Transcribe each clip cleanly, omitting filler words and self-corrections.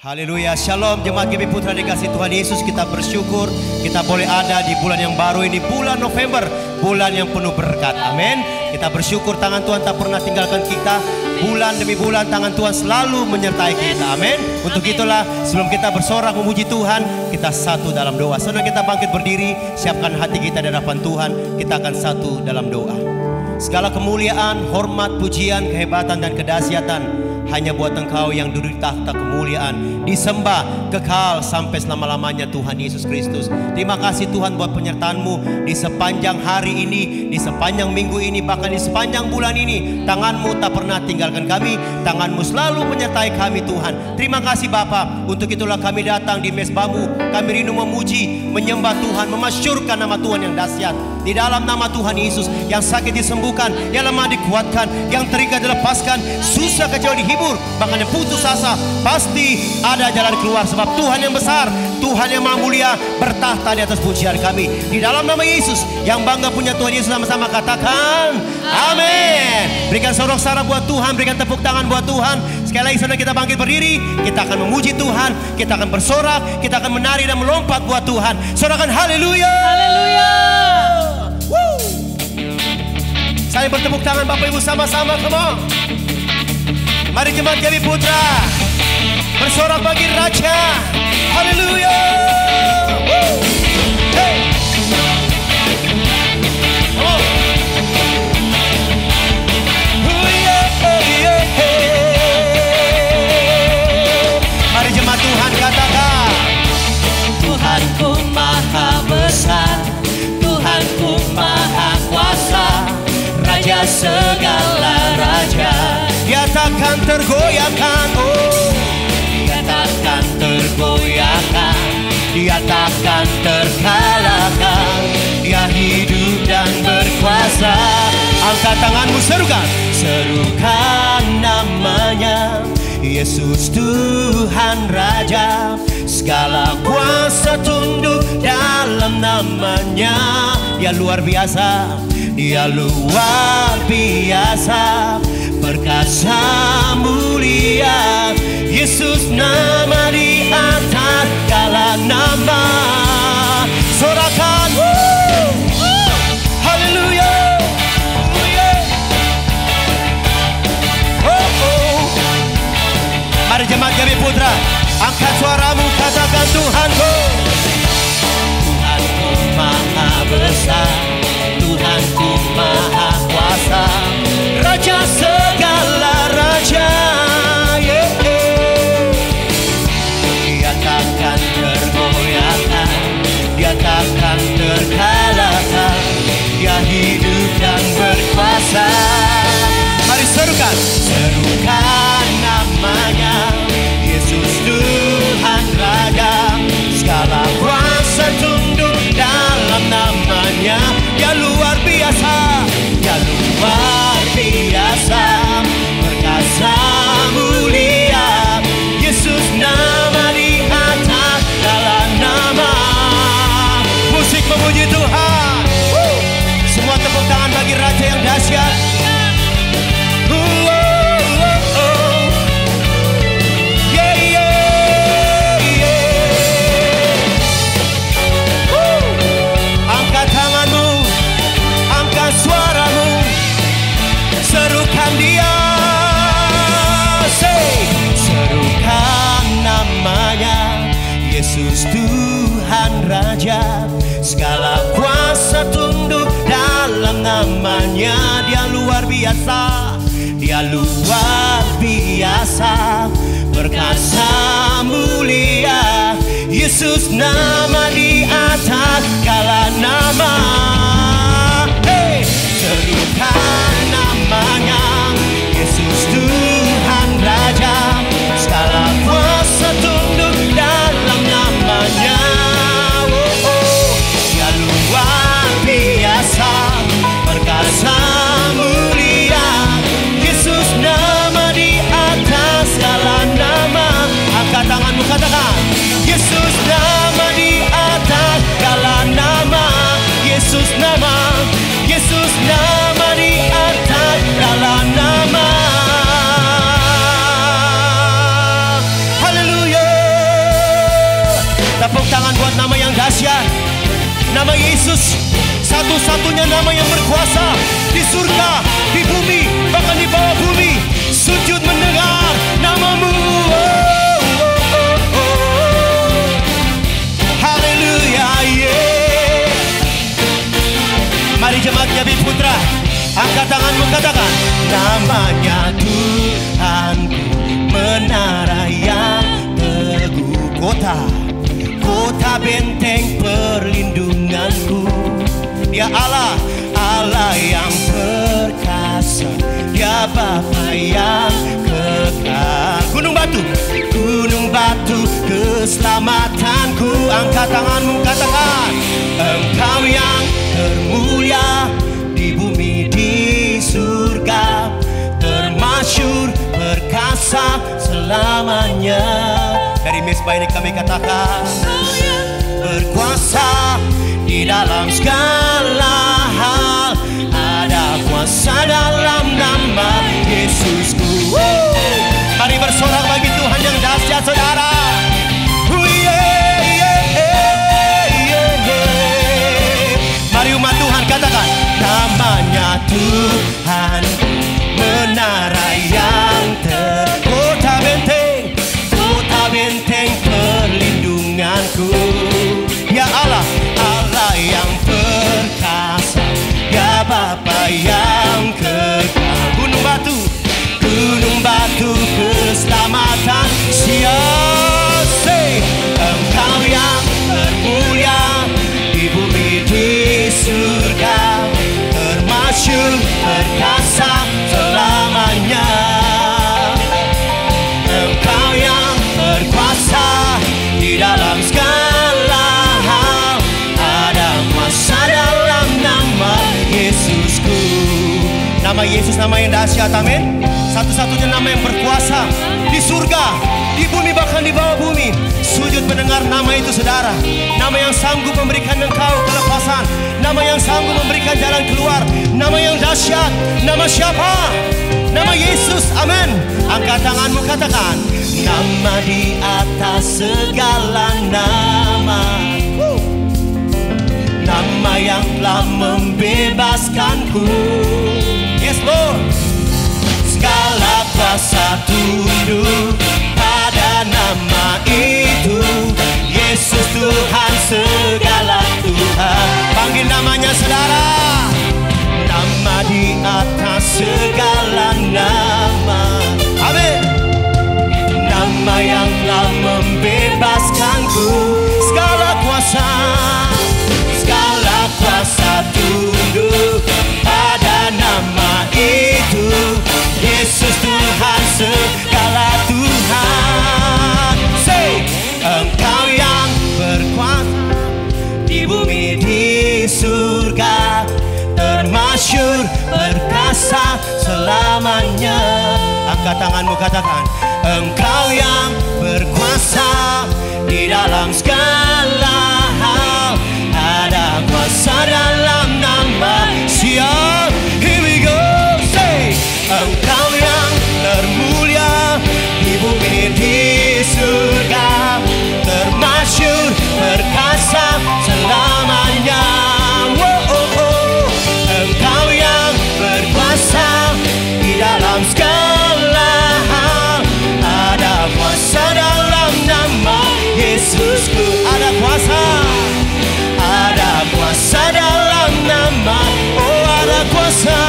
Haleluya, shalom jemaat GP Putra dikasih Tuhan Yesus. Kita bersyukur kita boleh ada di bulan yang baru ini, bulan November, bulan yang penuh berkat. Amin. Kita bersyukur tangan Tuhan tak pernah tinggalkan kita. Bulan demi bulan tangan Tuhan selalu menyertai kita. Amin. Untuk itulah sebelum kita bersorak memuji Tuhan, kita satu dalam doa. Saudara, kita bangkit berdiri, siapkan hati kita di hadapan Tuhan. Kita akan satu dalam doa. Segala kemuliaan, hormat, pujian, kehebatan dan kedahsyatan hanya buat Engkau yang duduk di takhta kemuliaan, disembah kekal sampai selama-lamanya Tuhan Yesus Kristus. Terima kasih Tuhan buat penyertaan-Mu di sepanjang hari ini, di sepanjang minggu ini, bahkan di sepanjang bulan ini. Tangan-Mu tak pernah tinggalkan kami, tangan-Mu selalu menyertai kami Tuhan. Terima kasih Bapa. Untuk itulah kami datang di mezbah-Mu, kami rindu memuji, menyembah Tuhan, memasyurkan nama Tuhan yang dahsyat. Di dalam nama Tuhan Yesus, yang sakit disembuhkan, yang lemah dikuatkan, yang terikat dilepaskan, susah kecewa dihibur, bahkan yang putus asa pasti ada jalan keluar. Sebab Tuhan yang besar, Tuhan yang maha mulia bertahta di atas pujian kami. Di dalam nama Yesus, yang bangga punya Tuhan Yesus, sama-sama katakan amin. Berikan sorak-sorai buat Tuhan, berikan tepuk tangan buat Tuhan. Sekali lagi saudara, kita bangkit berdiri, kita akan memuji Tuhan, kita akan bersorak, kita akan menari dan melompat buat Tuhan. Sorakan haleluya. Haleluya. Saling bertepuk tangan Bapak Ibu sama-sama, come on. Mari jemaat GP Putra bersorak bagi Raja. Haleluya. Hey. Oh. Oh, yeah, yeah, yeah. Mari jemaat Tuhan katakan, Tuhanku maha besar, Tuhanku maha kuasa, Raja segala raja. Dia takkan tergoyahkan, oh. Dia takkan tergoyahkan, Dia takkan terkalahkan. Dia hidup dan berkuasa. Angkat tanganmu, serukan. Serukan namanya, Yesus Tuhan Raja. Segala kuasa tunduk dalam namanya. Dia luar biasa, Dia luar biasa, perkasa mulia. Yesus nama di atas segala nama. Sorakan, haleluya. Oh, oh. Mari jemaat GP Putra, angkat suaramu, katakan Tuhanku. Tuhanku maha besar, Tuhanku maha kuasa, Raja segala raja, yeah, yeah. Dia takkan tergoyahkan, Dia takkan terkalahkan, Dia hidup dan berkuasa. Mari serukan. Serukan namanya, Yesus Tuhan Raja. Segala kuasa tunduk dalam namanya. Dia luar biasa, Dia luar biasa, perkasa mulia. Yesus nama di atas segala nama. Musik memuji Tuhan. Semua tepuk tangan bagi Raja yang dahsyat. Yeah, yeah, yeah. Angkat tanganmu, angkat suaramu, serukan Dia. Say, serukan namanya, Yesus Tuhan Raja. Segala kuasa tunduk dalam namanya. Dia luar biasa, Dia luar biasa, perkasa mulia. Yesus nama di atas segala nama. Hey, serukan namanya, Yesus Tuhan Raja. Segala kuasa tunduk dalam namanya. Oh, oh. Dia luar biasa, perkasa mulia. Yesus nama di atas segala nama. Angkat tanganmu, katakan Yesus nama di atas segala nama. Yesus nama, Yesus nama di atas Nama Yesus satu-satunya nama yang berkuasa di surga, di bumi, bahkan di bawah bumi. Sujud mendengar namamu. Haleluya, yeah. Mari jemaat Gabi Putra, angkat tanganmu, katakan namanya Tuhanku, menara yang teguh, kota benteng perlindunganku. Dia Allah, Allah yang perkasa, Dia Bapa yang kekal. Gunung batu keselamatanku. Angkat tanganmu, katakan Engkau yang termulia di bumi, di surga, termasyur, perkasa selamanya. Dari mesbah ini kami katakan berkuasa di dalam segala hal, ada kuasa dalam nama Yesusku. Mari bersorak bagi Tuhan yang dahsyat, saudara. Mari umat Tuhan katakan namanya Tuhan, menara yang kota benteng perlindunganku. Ya Allah, Allah yang perkasa, Ya Bapa yang kekal. Gunung batu keselamatan siasa. Engkau yang termulia di bumi, di surga, termasyur, perkasa selamanya. Engkau yang berkuasa di dalam segala hal, ada kuasa dalam nama Yesusku. Nama Yesus nama yang dahsyat, amin. Satu-satunya nama yang berkuasa di surga, di bumi, bahkan di bawah bumi. Sujud mendengar nama itu, saudara. Nama yang sanggup memberikan engkau kelepasan, nama yang sanggup memberikan jalan keluar, nama yang dahsyat. Nama siapa? Nama Yesus, amin. Angkat tanganmu, katakan nama di atas segala nama, nama yang telah membebaskanku. Yes Lord. Segala kuasa tunduk pada nama itu, Yesus Tuhan, segala Tuhan. Panggil namanya, saudara. Nama di atas segala nama, amin. Nama yang telah membebaskanku. Segala kuasa tunduk pada nama itu, Yesus Tuhan, segala Tuhan. Say, Engkau yang berkuasa di bumi, di surga, termasyur, perkasa selamanya. Angkat tanganmu, katakan Engkau yang berkuasa di dalam segala hal, ada kuasa dalam nama Siap. Here we go. Say, Engkau yang termulia di bumi, di surga, termasyur, perkasa selamanya. Engkau yang berkuasa di dalam segala hal, ada kuasa dalam nama Yesusku. Ada kuasa dalam nama, oh ada kuasa,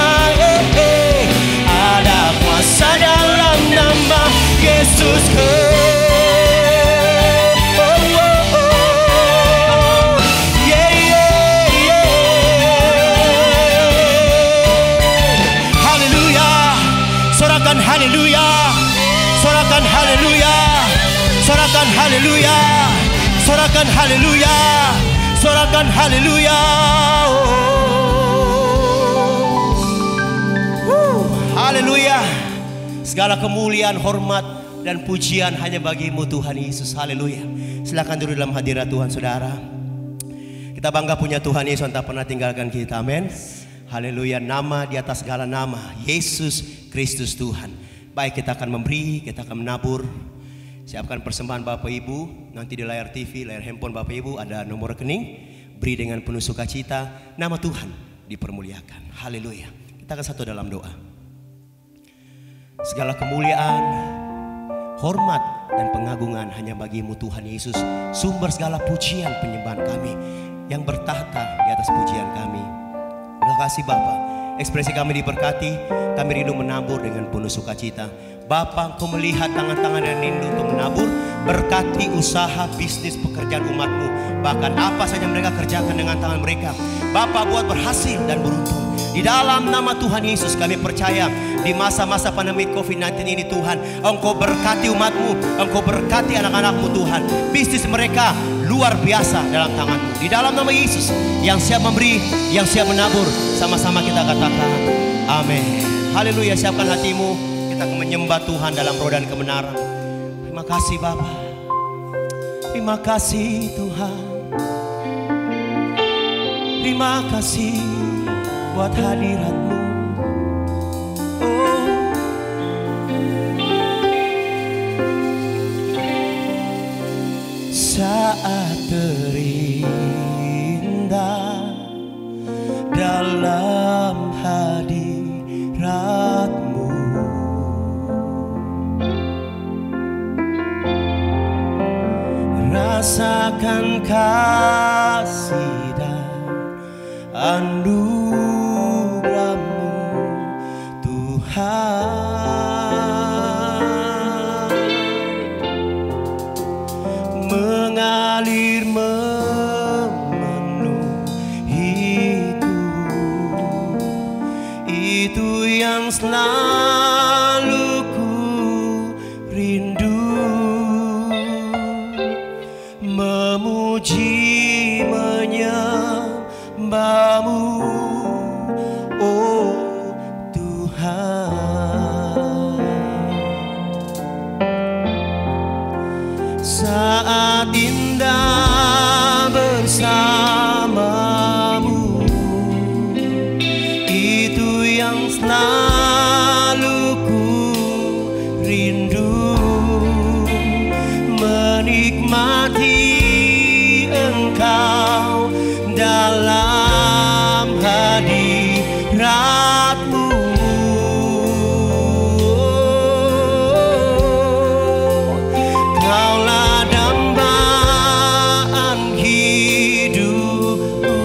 ada kuasa dalam nama Yesusku. Haleluya, sorakan haleluya, sorakan haleluya, sorakan haleluya, sorakan haleluya, sorakan haleluya. Haleluya. Segala kemuliaan, hormat, dan pujian hanya bagimu Tuhan Yesus. Haleluya. Silakan duduk dalam hadirat Tuhan, saudara. Kita bangga punya Tuhan Yesus yang tak pernah tinggalkan kita, amin. Haleluya. Nama di atas segala nama, Yesus Kristus Tuhan. Baik, kita akan memberi, kita akan menabur. Siapkan persembahan Bapak Ibu. Nanti di layar TV, layar handphone Bapak Ibu ada nomor rekening. beri dengan penuh sukacita, nama Tuhan dipermuliakan. Haleluya. Kita akan satu dalam doa. Segala kemuliaan, hormat dan pengagungan hanya bagi-Mu Tuhan Yesus, sumber segala pujian penyembahan kami yang bertahta di atas pujian kami. Terima kasih Bapa. Ekspresi kami diberkati, kami rindu menabur dengan penuh sukacita. Bapa, Engkau melihat tangan-tangan yang rindu untuk menabur, berkati usaha, bisnis, pekerjaan umat-Mu. Bahkan apa saja mereka kerjakan dengan tangan mereka, Bapa buat berhasil dan beruntung. Di dalam nama Tuhan Yesus kami percaya, di masa-masa pandemi COVID-19 ini Tuhan, Engkau berkati umat-Mu, Engkau berkati anak-anak-Mu Tuhan. Bisnis mereka luar biasa dalam tangan-Mu. Di dalam nama Yesus, yang siap memberi, yang siap menabur, sama-sama kita katakan amin. Haleluya. Siapkan hatimu, kita akan menyembah Tuhan dalam roh dan kebenaran. Terima kasih Bapa, terima kasih Tuhan, terima kasih buat hadirat-Mu. Oh, saat terindah dalam hadirat-Mu, rasakan kasih dan anugerah-Mu Tuhan, mengalir memenuhiku. Itu yang selalu ku rindu, memuji menyembah-Mu, oh Tuhan. Saat indah bersama-Mu, itu yang selalu ku rindu, menikmati Engkau dalam hadirat-Mu. Kaulah dambaan hidupku,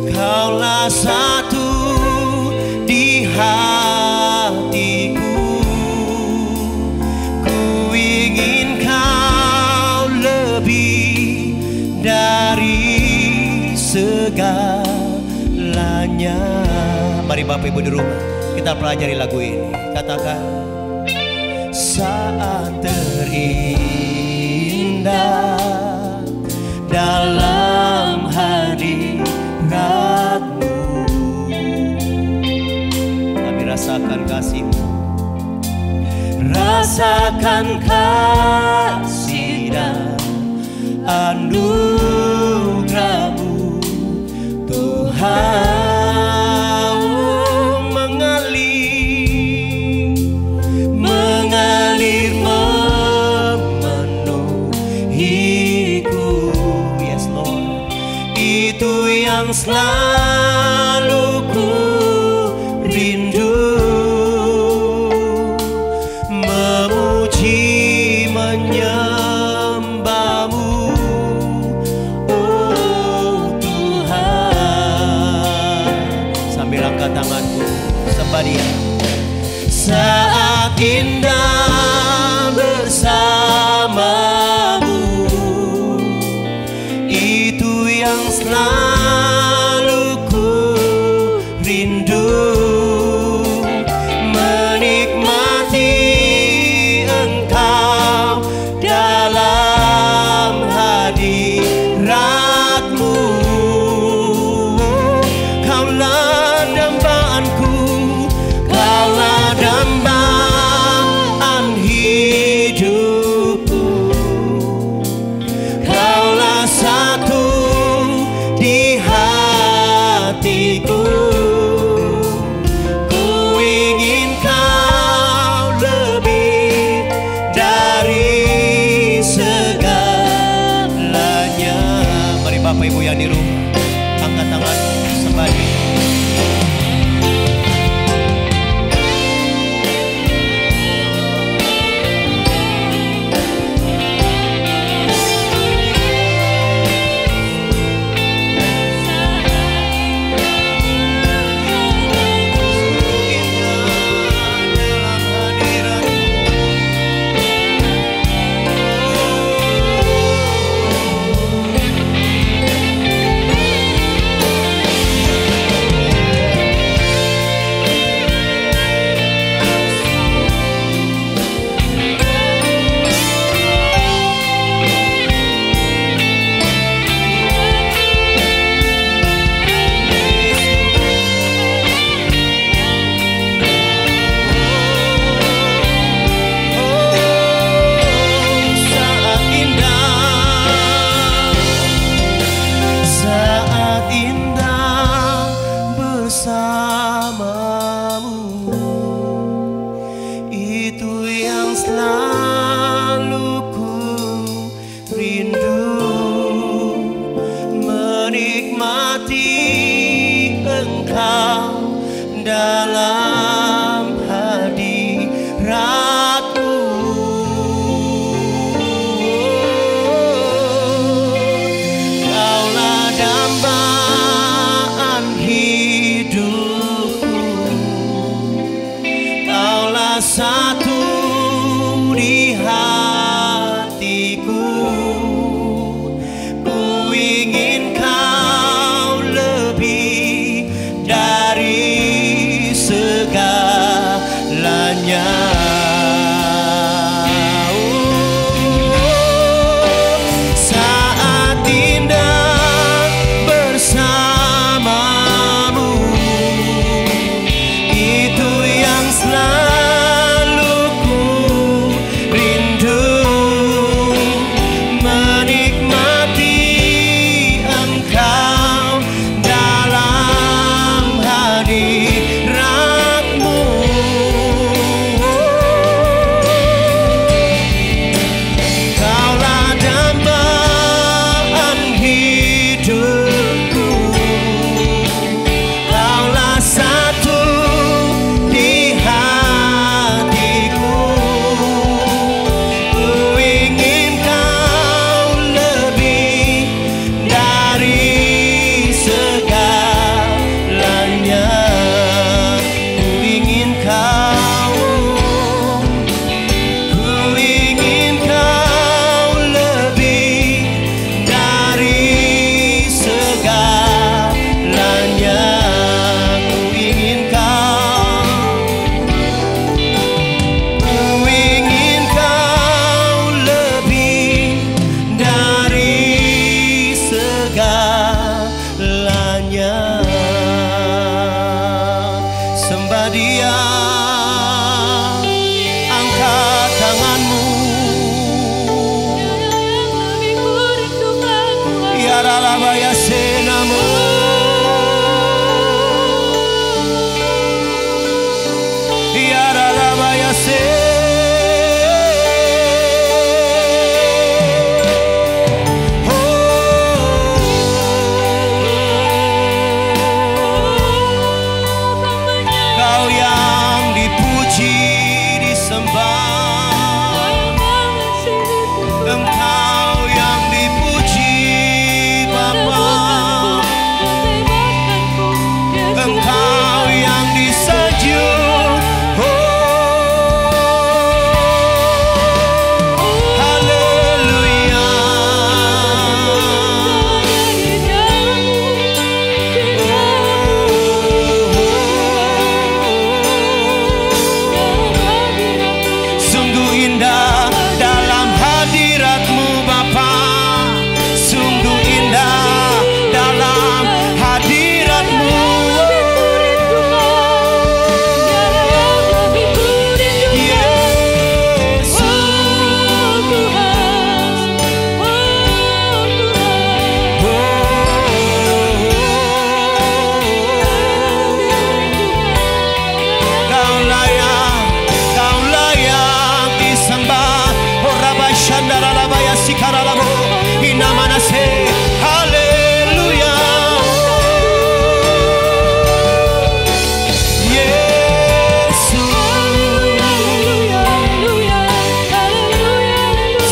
Kaulah satu di hatiku. Ku ingin Kau lebih dari segalanya. Mari Bapak Ibu di rumah, kita pelajari lagu ini. Katakan, saat terindah dalam hadirat-Mu, kami rasakan kasih-Mu, rasakan kasih dan anugerah-Mu Tuhan, mengalir memenuhiku. Yes Lord, itu yang selalu ku rindu, memuji menyembah-Mu, oh Tuhan. Sambil angkat tanganku, sembah Dia. Saat indah bersama-Mu, itu yang selalu ku rindu, menikmati Engkau dalam hadirat-Mu. Kaulah dambaanku, Kaulah dambaan Bapak Ibu yang di rumah, angkat tangan sembah dia.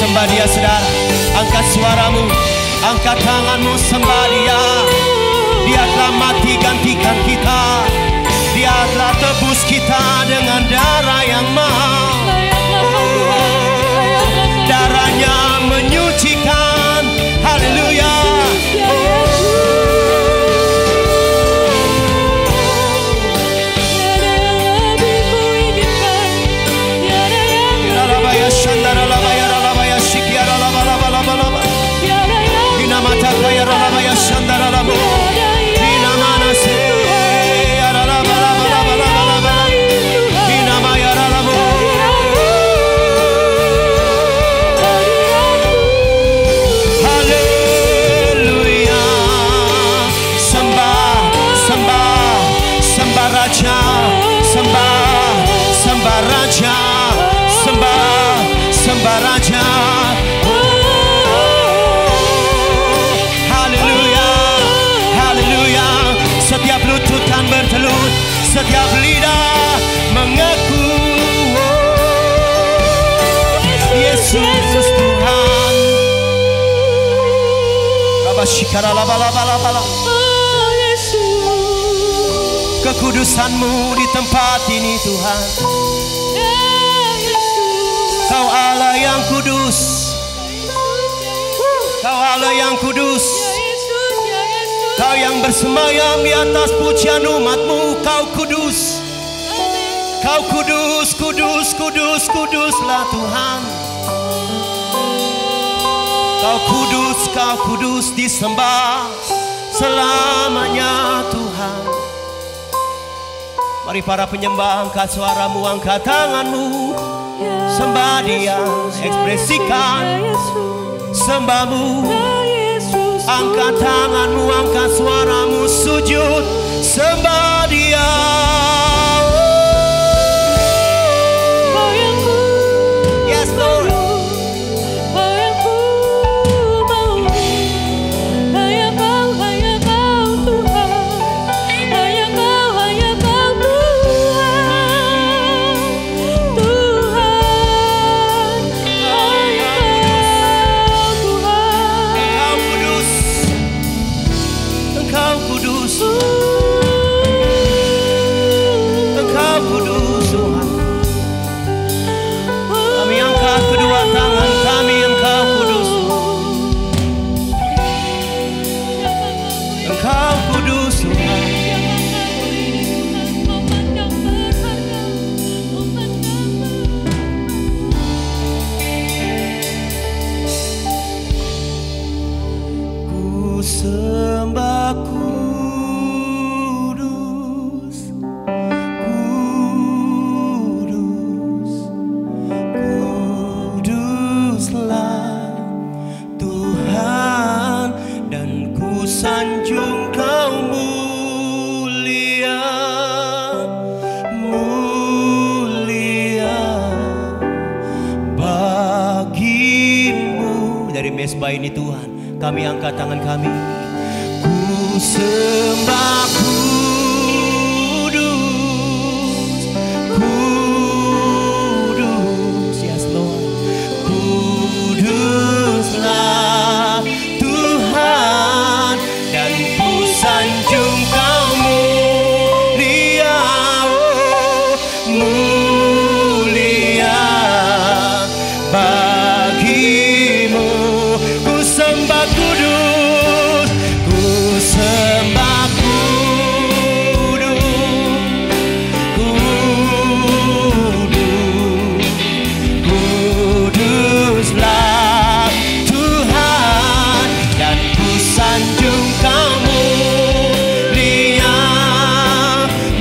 sembah Dia saudara. Angkat suaramu, angkat tanganmu, sembah Dia. Dia telah mati gantikan kita. Dia telah tebus kita dengan darah yang mahal. Darahnya menyucikan. Haleluya. Sembah Raja. Haleluya, haleluya. Setiap lutut kan bertelut, setiap lidah mengaku Yesus Tuhan. Rabashikara laba. Kekudusan-Mu di tempat ini Tuhan. Kau Allah yang kudus. Kau Allah yang kudus. Kau yang bersemayam di atas pujian umat-Mu. Kau kudus. Kau kudus, kudus, kudus, kuduslah Tuhan. Kau kudus disembah selamanya Tuhan. Mari para penyembah angkat suaramu, angkat tanganmu. Sembah Dia, ekspresikan sembahmu. Angkat tanganmu, angkat suaramu, sujud, sembah Dia. Yes Lord. Mesbah ini Tuhan, kami angkat tangan kami. Ku sembah kudus, kudus, yes Lord. Kuduslah Tuhan, dan ku sanjung Kau mulia, oh, mulia bagimu. Kudus, ku sembah kudus, kudus, kuduslah Tuhan, dan ku sanjung Kau mulia,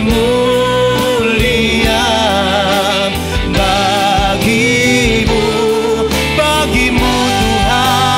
mulia bagimu, bagimu Tuhan.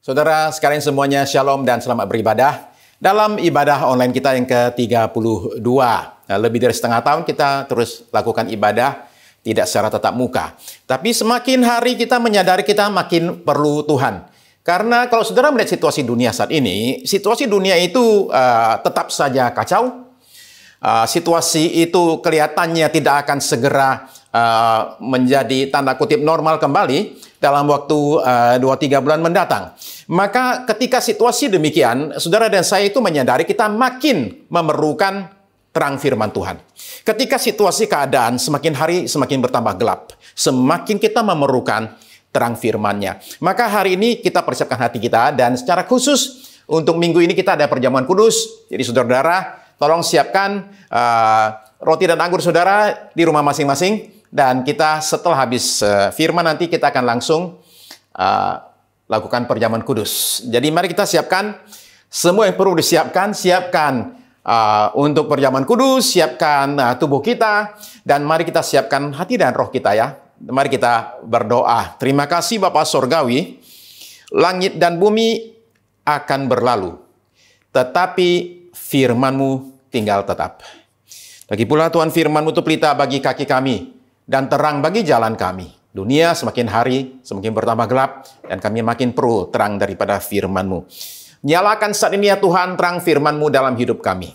Saudara sekalian semuanya, shalom dan selamat beribadah. Dalam ibadah online kita yang ke-32, lebih dari setengah tahun kita terus lakukan ibadah tidak secara tatap muka. Tapi semakin hari kita menyadari kita makin perlu Tuhan. Karena kalau saudara melihat situasi dunia saat ini, situasi dunia itu tetap saja kacau. Situasi itu kelihatannya tidak akan segera menjadi tanda kutip normal kembali dalam waktu 2-3 bulan mendatang. Maka ketika situasi demikian, saudara dan saya itu menyadari kita makin memerlukan terang firman Tuhan. Ketika situasi keadaan semakin hari semakin bertambah gelap, semakin kita memerlukan terang firman-Nya. Maka hari ini kita persiapkan hati kita, dan secara khusus untuk minggu ini kita ada perjamuan kudus. Jadi saudara-saudara, tolong siapkan roti dan anggur saudara di rumah masing-masing. Dan kita setelah habis firman nanti kita akan langsung lakukan perjamuan kudus. Jadi mari kita siapkan semua yang perlu disiapkan. Siapkan untuk perjamuan kudus, siapkan tubuh kita, dan mari kita siapkan hati dan roh kita ya. Mari kita berdoa. Terima kasih Bapa Sorgawi, langit dan bumi akan berlalu, tetapi firman-Mu tinggal tetap. Lagi pula Tuhan, firman-Mu itu pelita bagi kaki kami dan terang bagi jalan kami. Dunia semakin hari semakin bertambah gelap, dan kami makin perlu terang daripada firman-Mu. Nyalakan saat ini ya Tuhan terang firman-Mu dalam hidup kami.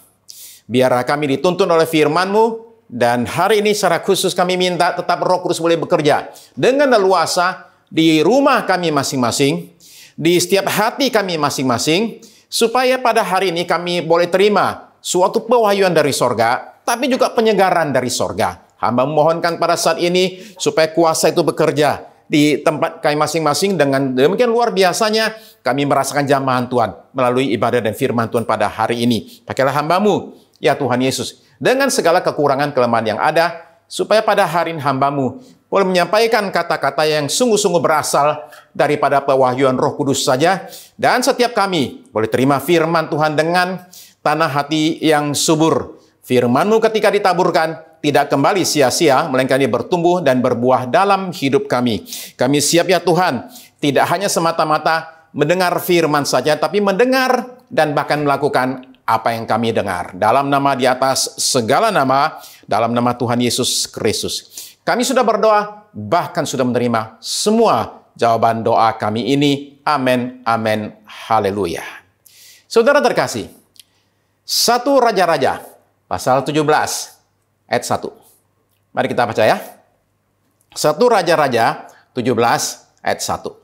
Biar kami dituntun oleh firman-Mu, dan hari ini secara khusus kami minta tetap Roh Kudus boleh bekerja dengan leluasa di rumah kami masing-masing, di setiap hati kami masing-masing, supaya pada hari ini kami boleh terima suatu pewahyuan dari sorga, tapi juga penyegaran dari sorga. Hamba memohonkan pada saat ini supaya kuasa itu bekerja di tempat kami masing-masing. Dengan demikian luar biasanya kami merasakan jamahan Tuhan melalui ibadah dan firman Tuhan pada hari ini. Pakailah hamba-Mu ya Tuhan Yesus dengan segala kekurangan kelemahan yang ada, supaya pada hari ini hamba-Mu boleh menyampaikan kata-kata yang sungguh-sungguh berasal daripada pewahyuan Roh Kudus saja, dan setiap kami boleh terima firman Tuhan dengan tanah hati yang subur. Firman-Mu ketika ditaburkan tidak kembali sia-sia, melainkan dia bertumbuh dan berbuah dalam hidup kami. Kami siap ya Tuhan, tidak hanya semata-mata mendengar firman saja, tapi mendengar dan bahkan melakukan apa yang kami dengar. Dalam nama di atas segala nama, dalam nama Tuhan Yesus Kristus. Kami sudah berdoa, bahkan sudah menerima semua jawaban doa kami ini. Amin, amin, haleluya. Saudara terkasih, 1 Raja-Raja, pasal 17, ayat 1. Mari kita baca ya. 1 Raja-Raja 17, ayat 1.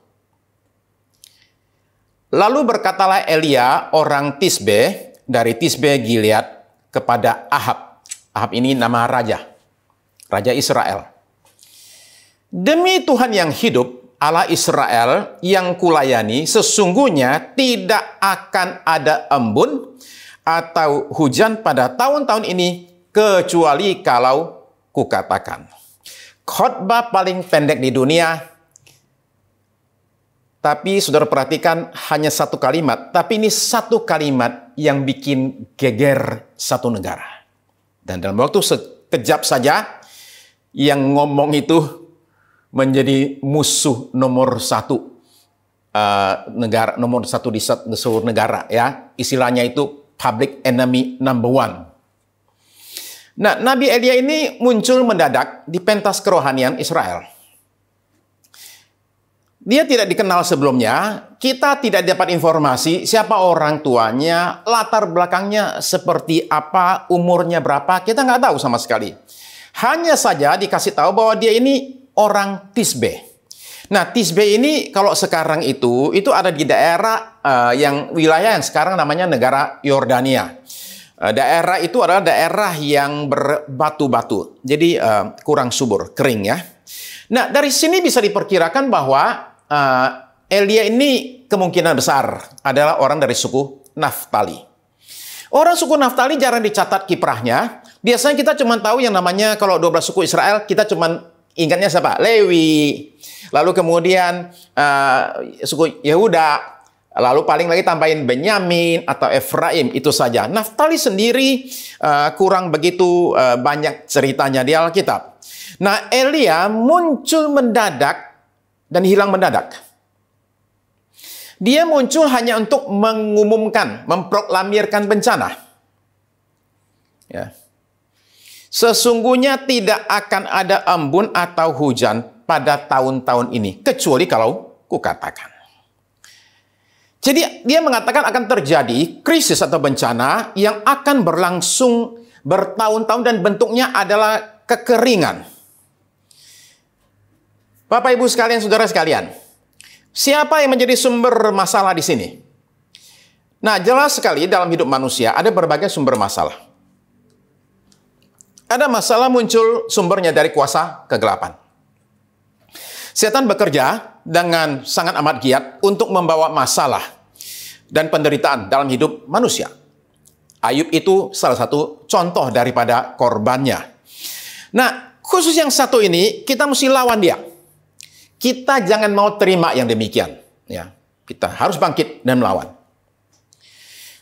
Lalu berkatalah Elia orang Tisbe, dari Tisbe Gilead kepada Ahab. Ahab ini nama raja, raja Israel. Demi Tuhan yang hidup, Allah Israel yang kulayani, sesungguhnya tidak akan ada embun atau hujan pada tahun-tahun ini, kecuali kalau kukatakan. Khotbah paling pendek di dunia. Tapi saudara perhatikan hanya satu kalimat, tapi ini satu kalimat yang bikin geger satu negara. Dan dalam waktu sekejap saja, yang ngomong itu menjadi musuh nomor satu negara, nomor satu di seluruh negara ya. Istilahnya itu public enemy number one. Nah, Nabi Elia ini muncul mendadak di pentas kerohanian Israel. Dia tidak dikenal sebelumnya, kita tidak dapat informasi siapa orang tuanya, latar belakangnya seperti apa, umurnya berapa, kita nggak tahu sama sekali. Hanya saja dikasih tahu bahwa dia ini orang Tisbe. Nah, Tisbe ini kalau sekarang itu ada di daerah wilayah yang sekarang namanya negara Yordania. Daerah itu adalah daerah yang berbatu-batu, jadi kurang subur, kering ya. Nah, dari sini bisa diperkirakan bahwa Elia ini kemungkinan besar adalah orang dari suku Naftali. Orang suku Naftali jarang dicatat kiprahnya. Biasanya kita cuma tahu yang namanya kalau 12 suku Israel, kita cuma ingatnya siapa? Lewi. Lalu kemudian suku Yehuda. Lalu paling lagi tambahin Benyamin atau Efraim, itu saja. Naftali sendiri kurang begitu banyak ceritanya di Alkitab. Nah, Elia muncul mendadak dan hilang mendadak. Dia muncul hanya untuk mengumumkan, memproklamirkan bencana. Ya. Sesungguhnya tidak akan ada embun atau hujan pada tahun-tahun ini, kecuali kalau kukatakan. Jadi dia mengatakan akan terjadi krisis atau bencana yang akan berlangsung bertahun-tahun dan bentuknya adalah kekeringan. Bapak, Ibu sekalian, saudara sekalian, siapa yang menjadi sumber masalah di sini? Nah, jelas sekali dalam hidup manusia ada berbagai sumber masalah. Ada masalah muncul sumbernya dari kuasa kegelapan. Setan bekerja dengan sangat amat giat untuk membawa masalah dan penderitaan dalam hidup manusia. Ayub itu salah satu contoh daripada korbannya. Nah, khusus yang satu ini kita mesti lawan dia. Kita jangan mau terima yang demikian. Ya, kita harus bangkit dan melawan.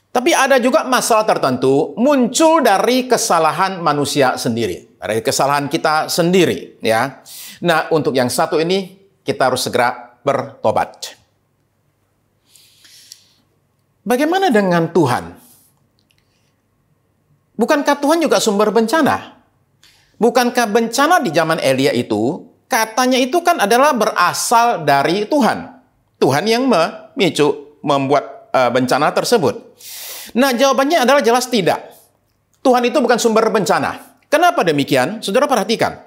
Tapi ada juga masalah tertentu muncul dari kesalahan manusia sendiri, dari kesalahan kita sendiri. Ya, nah untuk yang satu ini kita harus segera bertobat. Bagaimana dengan Tuhan? Bukankah Tuhan juga sumber bencana? Bukankah bencana di zaman Elia itu katanya itu kan adalah berasal dari Tuhan. Tuhan yang memicu, membuat bencana tersebut. Nah, jawabannya adalah jelas tidak. Tuhan itu bukan sumber bencana. Kenapa demikian? Saudara perhatikan.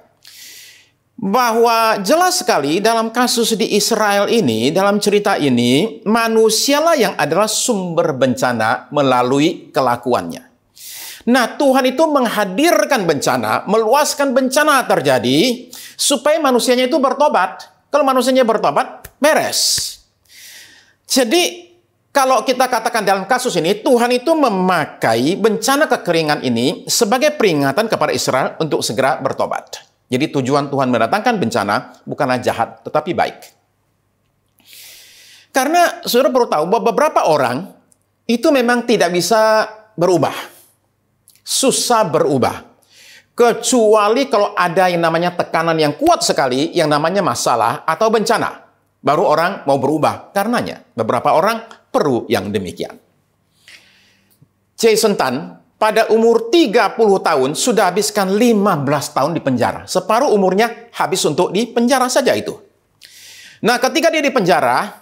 Bahwa jelas sekali dalam kasus di Israel ini, dalam cerita ini, manusialah yang adalah sumber bencana melalui kelakuannya. Nah, Tuhan itu menghadirkan bencana, meluaskan bencana terjadi, supaya manusianya itu bertobat. Kalau manusianya bertobat, beres. Jadi, kalau kita katakan dalam kasus ini, Tuhan itu memakai bencana kekeringan ini sebagai peringatan kepada Israel untuk segera bertobat. Jadi tujuan Tuhan mendatangkan bencana bukanlah jahat, tetapi baik. Karena saudara perlu tahu bahwa beberapa orang itu memang tidak bisa berubah. Susah berubah. Kecuali kalau ada yang namanya tekanan yang kuat sekali, yang namanya masalah atau bencana. Baru orang mau berubah. Karenanya, beberapa orang perlu yang demikian. Jason Tan pada umur 30 tahun sudah habiskan 15 tahun di penjara. Separuh umurnya habis untuk di penjara saja itu. Nah, ketika dia di penjara,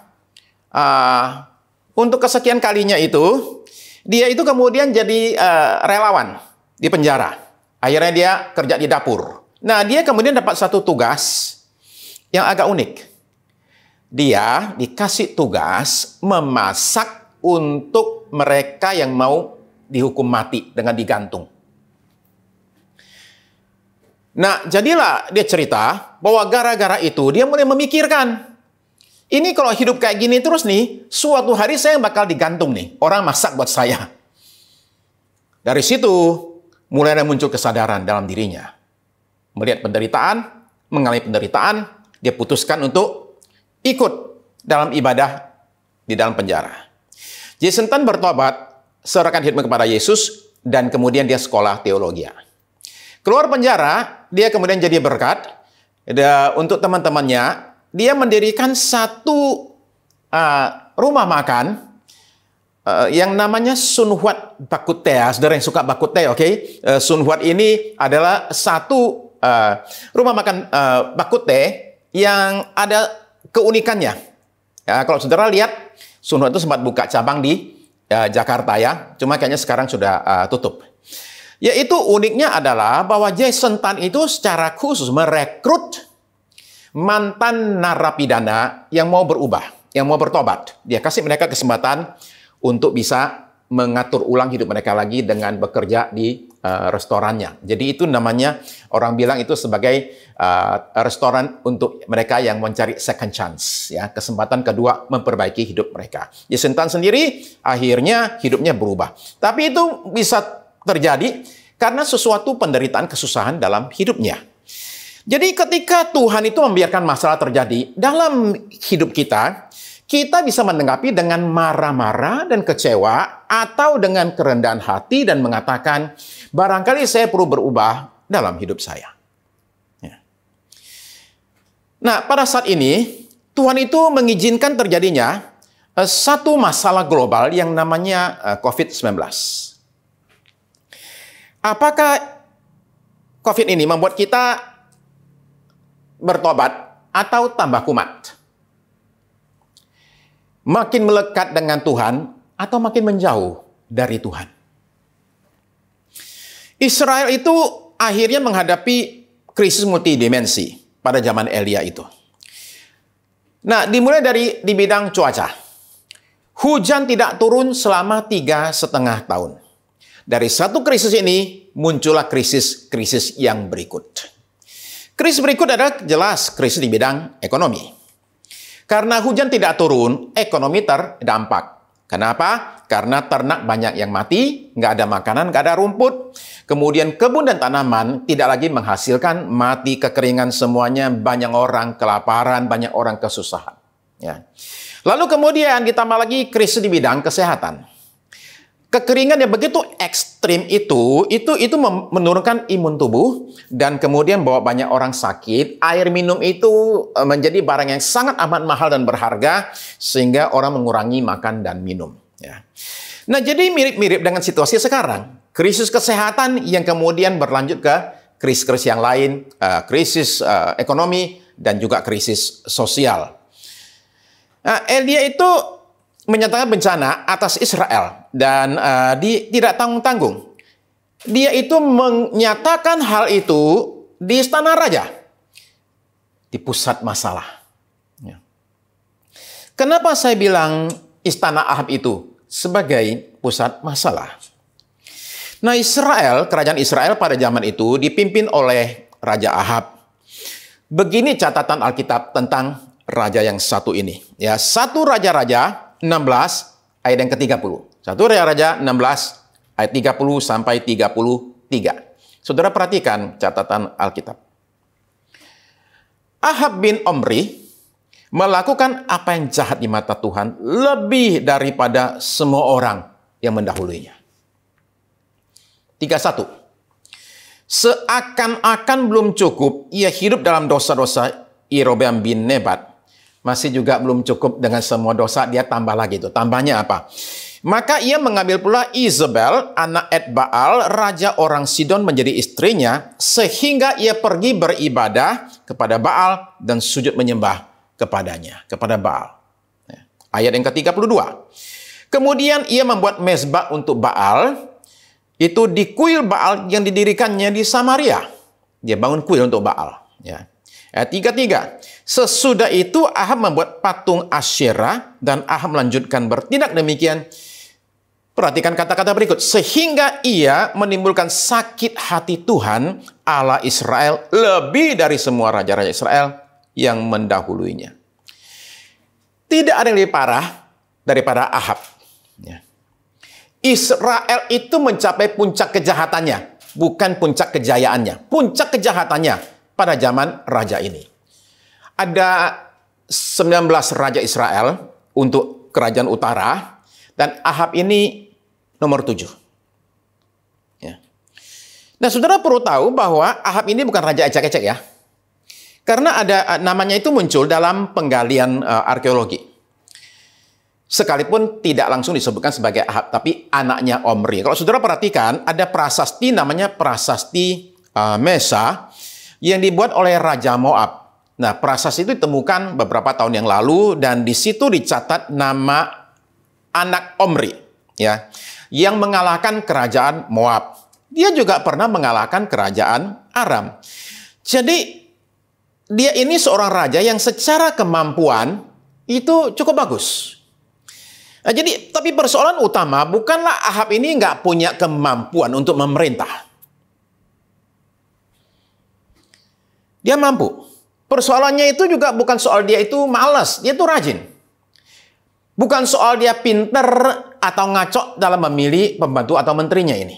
untuk kesekian kalinya itu, dia itu kemudian jadi relawan di penjara. Akhirnya dia kerja di dapur. Nah, dia kemudian dapat satu tugas yang agak unik. Dia dikasih tugas memasak untuk mereka yang mau dihukum mati dengan digantung. Nah, jadilah dia cerita bahwa gara-gara itu dia mulai memikirkan, ini kalau hidup kayak gini terus nih, suatu hari saya bakal digantung nih, orang masak buat saya. Dari situ mulai muncul kesadaran dalam dirinya. Melihat penderitaan, mengalami penderitaan, dia putuskan untuk ikut dalam ibadah di dalam penjara. Jason Tan bertobat, serahkan hidupnya kepada Yesus, dan kemudian dia sekolah teologi. Keluar penjara, dia kemudian jadi berkat. Untuk teman-temannya, dia mendirikan satu rumah makan yang namanya Sun Huat Bak Kut Teh. Saudara yang suka Bak Kut Teh, oke? Sun Huat ini adalah satu rumah makan Bak Kut Teh yang ada keunikannya. Ya, kalau saudara lihat, Sun Huat itu sempat buka cabang di Jakarta ya, cuma kayaknya sekarang sudah tutup. Yaitu uniknya adalah bahwa Jason Tan itu secara khusus merekrut mantan narapidana yang mau berubah, yang mau bertobat. Dia kasih mereka kesempatan untuk bisa mengatur ulang hidup mereka lagi dengan bekerja di restorannya. Jadi itu namanya, orang bilang itu sebagai restoran untuk mereka yang mencari second chance, ya, kesempatan kedua memperbaiki hidup mereka. Jason Tan sendiri akhirnya hidupnya berubah. Tapi itu bisa terjadi karena sesuatu penderitaan, kesusahan dalam hidupnya. Jadi ketika Tuhan itu membiarkan masalah terjadi dalam hidup kita, kita bisa menanggapi dengan marah-marah dan kecewa, atau dengan kerendahan hati dan mengatakan, barangkali saya perlu berubah dalam hidup saya. Ya. Nah, pada saat ini, Tuhan itu mengizinkan terjadinya satu masalah global yang namanya COVID-19. Apakah COVID ini membuat kita bertobat atau tambah kumat? Makin melekat dengan Tuhan atau makin menjauh dari Tuhan? Israel itu akhirnya menghadapi krisis multidimensi pada zaman Elia itu. Nah, dimulai dari di bidang cuaca. Hujan tidak turun selama 3,5 tahun. Dari satu krisis ini, muncullah krisis yang berikut. Krisis berikut adalah jelas krisis di bidang ekonomi. Karena hujan tidak turun, ekonomi terdampak. Kenapa? Karena ternak banyak yang mati, nggak ada makanan, nggak ada rumput. Kemudian kebun dan tanaman tidak lagi menghasilkan, mati, kekeringan semuanya, banyak orang kelaparan, banyak orang kesusahan. Ya. Lalu kemudian ditambah lagi krisis di bidang kesehatan. Kekeringan yang begitu ekstrim itu menurunkan imun tubuh dan kemudian bawa banyak orang sakit. Air minum itu menjadi barang yang sangat amat mahal dan berharga sehingga orang mengurangi makan dan minum. Ya. Nah, jadi mirip-mirip dengan situasi sekarang. Krisis kesehatan yang kemudian berlanjut ke krisis-krisis yang lain, krisis ekonomi dan juga krisis sosial. Nah, Elia itu menyatakan bencana atas Israel dan tidak tanggung-tanggung. Dia itu menyatakan hal itu di istana raja, di pusat masalah. Ya. Kenapa saya bilang istana Ahab itu sebagai pusat masalah? Nah, kerajaan Israel pada zaman itu dipimpin oleh Raja Ahab. Begini catatan Alkitab tentang raja yang satu ini. Ya, 1 Raja-Raja 16 ayat yang ke-30. 1 Raja-Raja 16 ayat 30 sampai 33. Saudara perhatikan catatan Alkitab. Ahab bin Omri melakukan apa yang jahat di mata Tuhan lebih daripada semua orang yang mendahulunya. 31. Seakan-akan belum cukup ia hidup dalam dosa-dosa Yerobeam bin Nebat. Masih juga belum cukup dengan semua dosa, dia tambah lagi itu. Tambahnya apa? Maka ia mengambil pula Izebel, anak Etbaal, raja orang Sidon menjadi istrinya, sehingga ia pergi beribadah kepada Baal dan sujud menyembah kepadanya, kepada Baal. Ayat yang ke-32. Kemudian ia membuat mezbah untuk Baal, itu di kuil Baal yang didirikannya di Samaria. Dia bangun kuil untuk Baal. Ya. Ayat 33. Sesudah itu Ahab membuat patung Asyera dan Ahab melanjutkan bertindak demikian. Perhatikan kata-kata berikut. Sehingga ia menimbulkan sakit hati Tuhan Allah Israel lebih dari semua raja-raja Israel yang mendahulunya. Tidak ada yang lebih parah daripada Ahab. Ya. Israel itu mencapai puncak kejahatannya, bukan puncak kejayaannya. Puncak kejahatannya pada zaman raja ini. Ada 19 raja Israel untuk kerajaan utara, dan Ahab ini nomor 7. Ya. Nah, saudara perlu tahu bahwa Ahab ini bukan raja ecek-ecek ya. Karena ada namanya itu muncul dalam penggalian arkeologi. Sekalipun tidak langsung disebutkan sebagai Ahab, tapi anaknya Omri. Kalau saudara perhatikan, ada prasasti namanya prasasti Mesa yang dibuat oleh Raja Moab. Nah, prasasti itu ditemukan beberapa tahun yang lalu dan di situ dicatat nama anak Omri, ya, yang mengalahkan kerajaan Moab. Dia juga pernah mengalahkan kerajaan Aram. Jadi dia ini seorang raja yang secara kemampuan itu cukup bagus. Nah, jadi, tapi persoalan utama bukanlah Ahab ini nggak punya kemampuan untuk memerintah. Dia mampu. Persoalannya itu juga bukan soal dia itu malas, dia itu rajin. Bukan soal dia pinter atau ngaco dalam memilih pembantu atau menterinya ini.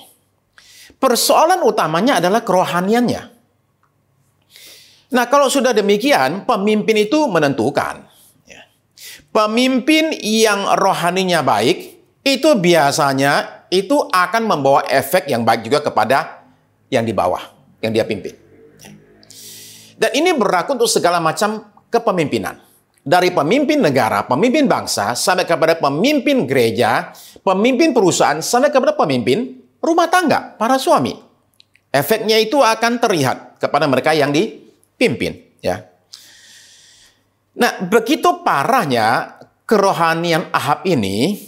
Persoalan utamanya adalah kerohaniannya. Nah, kalau sudah demikian, pemimpin itu menentukan. Pemimpin yang rohaninya baik, itu biasanya itu akan membawa efek yang baik juga kepada yang di bawah, yang dia pimpin. Dan ini berlaku untuk segala macam kepemimpinan. dari pemimpin negara, pemimpin bangsa, sampai kepada pemimpin gereja, pemimpin perusahaan, sampai kepada pemimpin rumah tangga, para suami. Efeknya itu akan terlihat kepada mereka yang dipimpin. Ya. Nah, begitu parahnya kerohanian Ahab ini,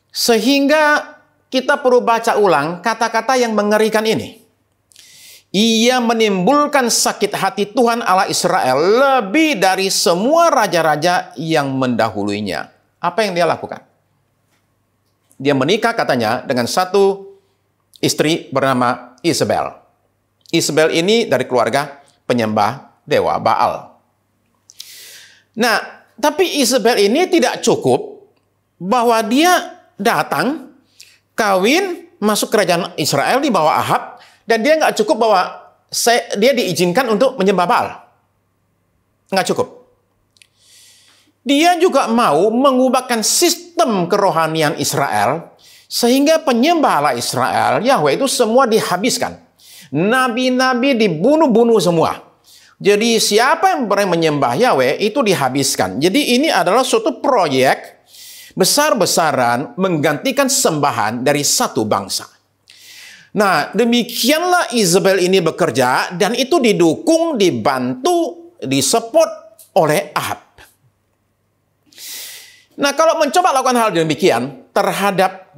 sehingga kita perlu baca ulang kata-kata yang mengerikan ini. Ia menimbulkan sakit hati Tuhan Allah Israel lebih dari semua raja-raja yang mendahulunya. Apa yang dia lakukan? Dia menikah katanya dengan satu istri bernama Isabel. Isabel ini dari keluarga penyembah dewa Baal. Nah, tapi Isabel ini tidak cukup bahwa dia datang, kawin, masuk kerajaan Israel di bawah Ahab, dan dia nggak cukup bahwa dia diizinkan untuk menyembah Baal. Nggak cukup. Dia juga mau mengubahkan sistem kerohanian Israel, sehingga penyembah Allah Israel, Yahweh itu semua dihabiskan. Nabi-nabi dibunuh-bunuh semua. Jadi siapa yang berani menyembah Yahweh itu dihabiskan. Jadi ini adalah suatu proyek besar-besaran menggantikan sembahan dari satu bangsa. Nah, demikianlah Isabel ini bekerja, dan itu didukung, dibantu, disupport oleh Ahab. Nah, kalau mencoba lakukan hal demikian terhadap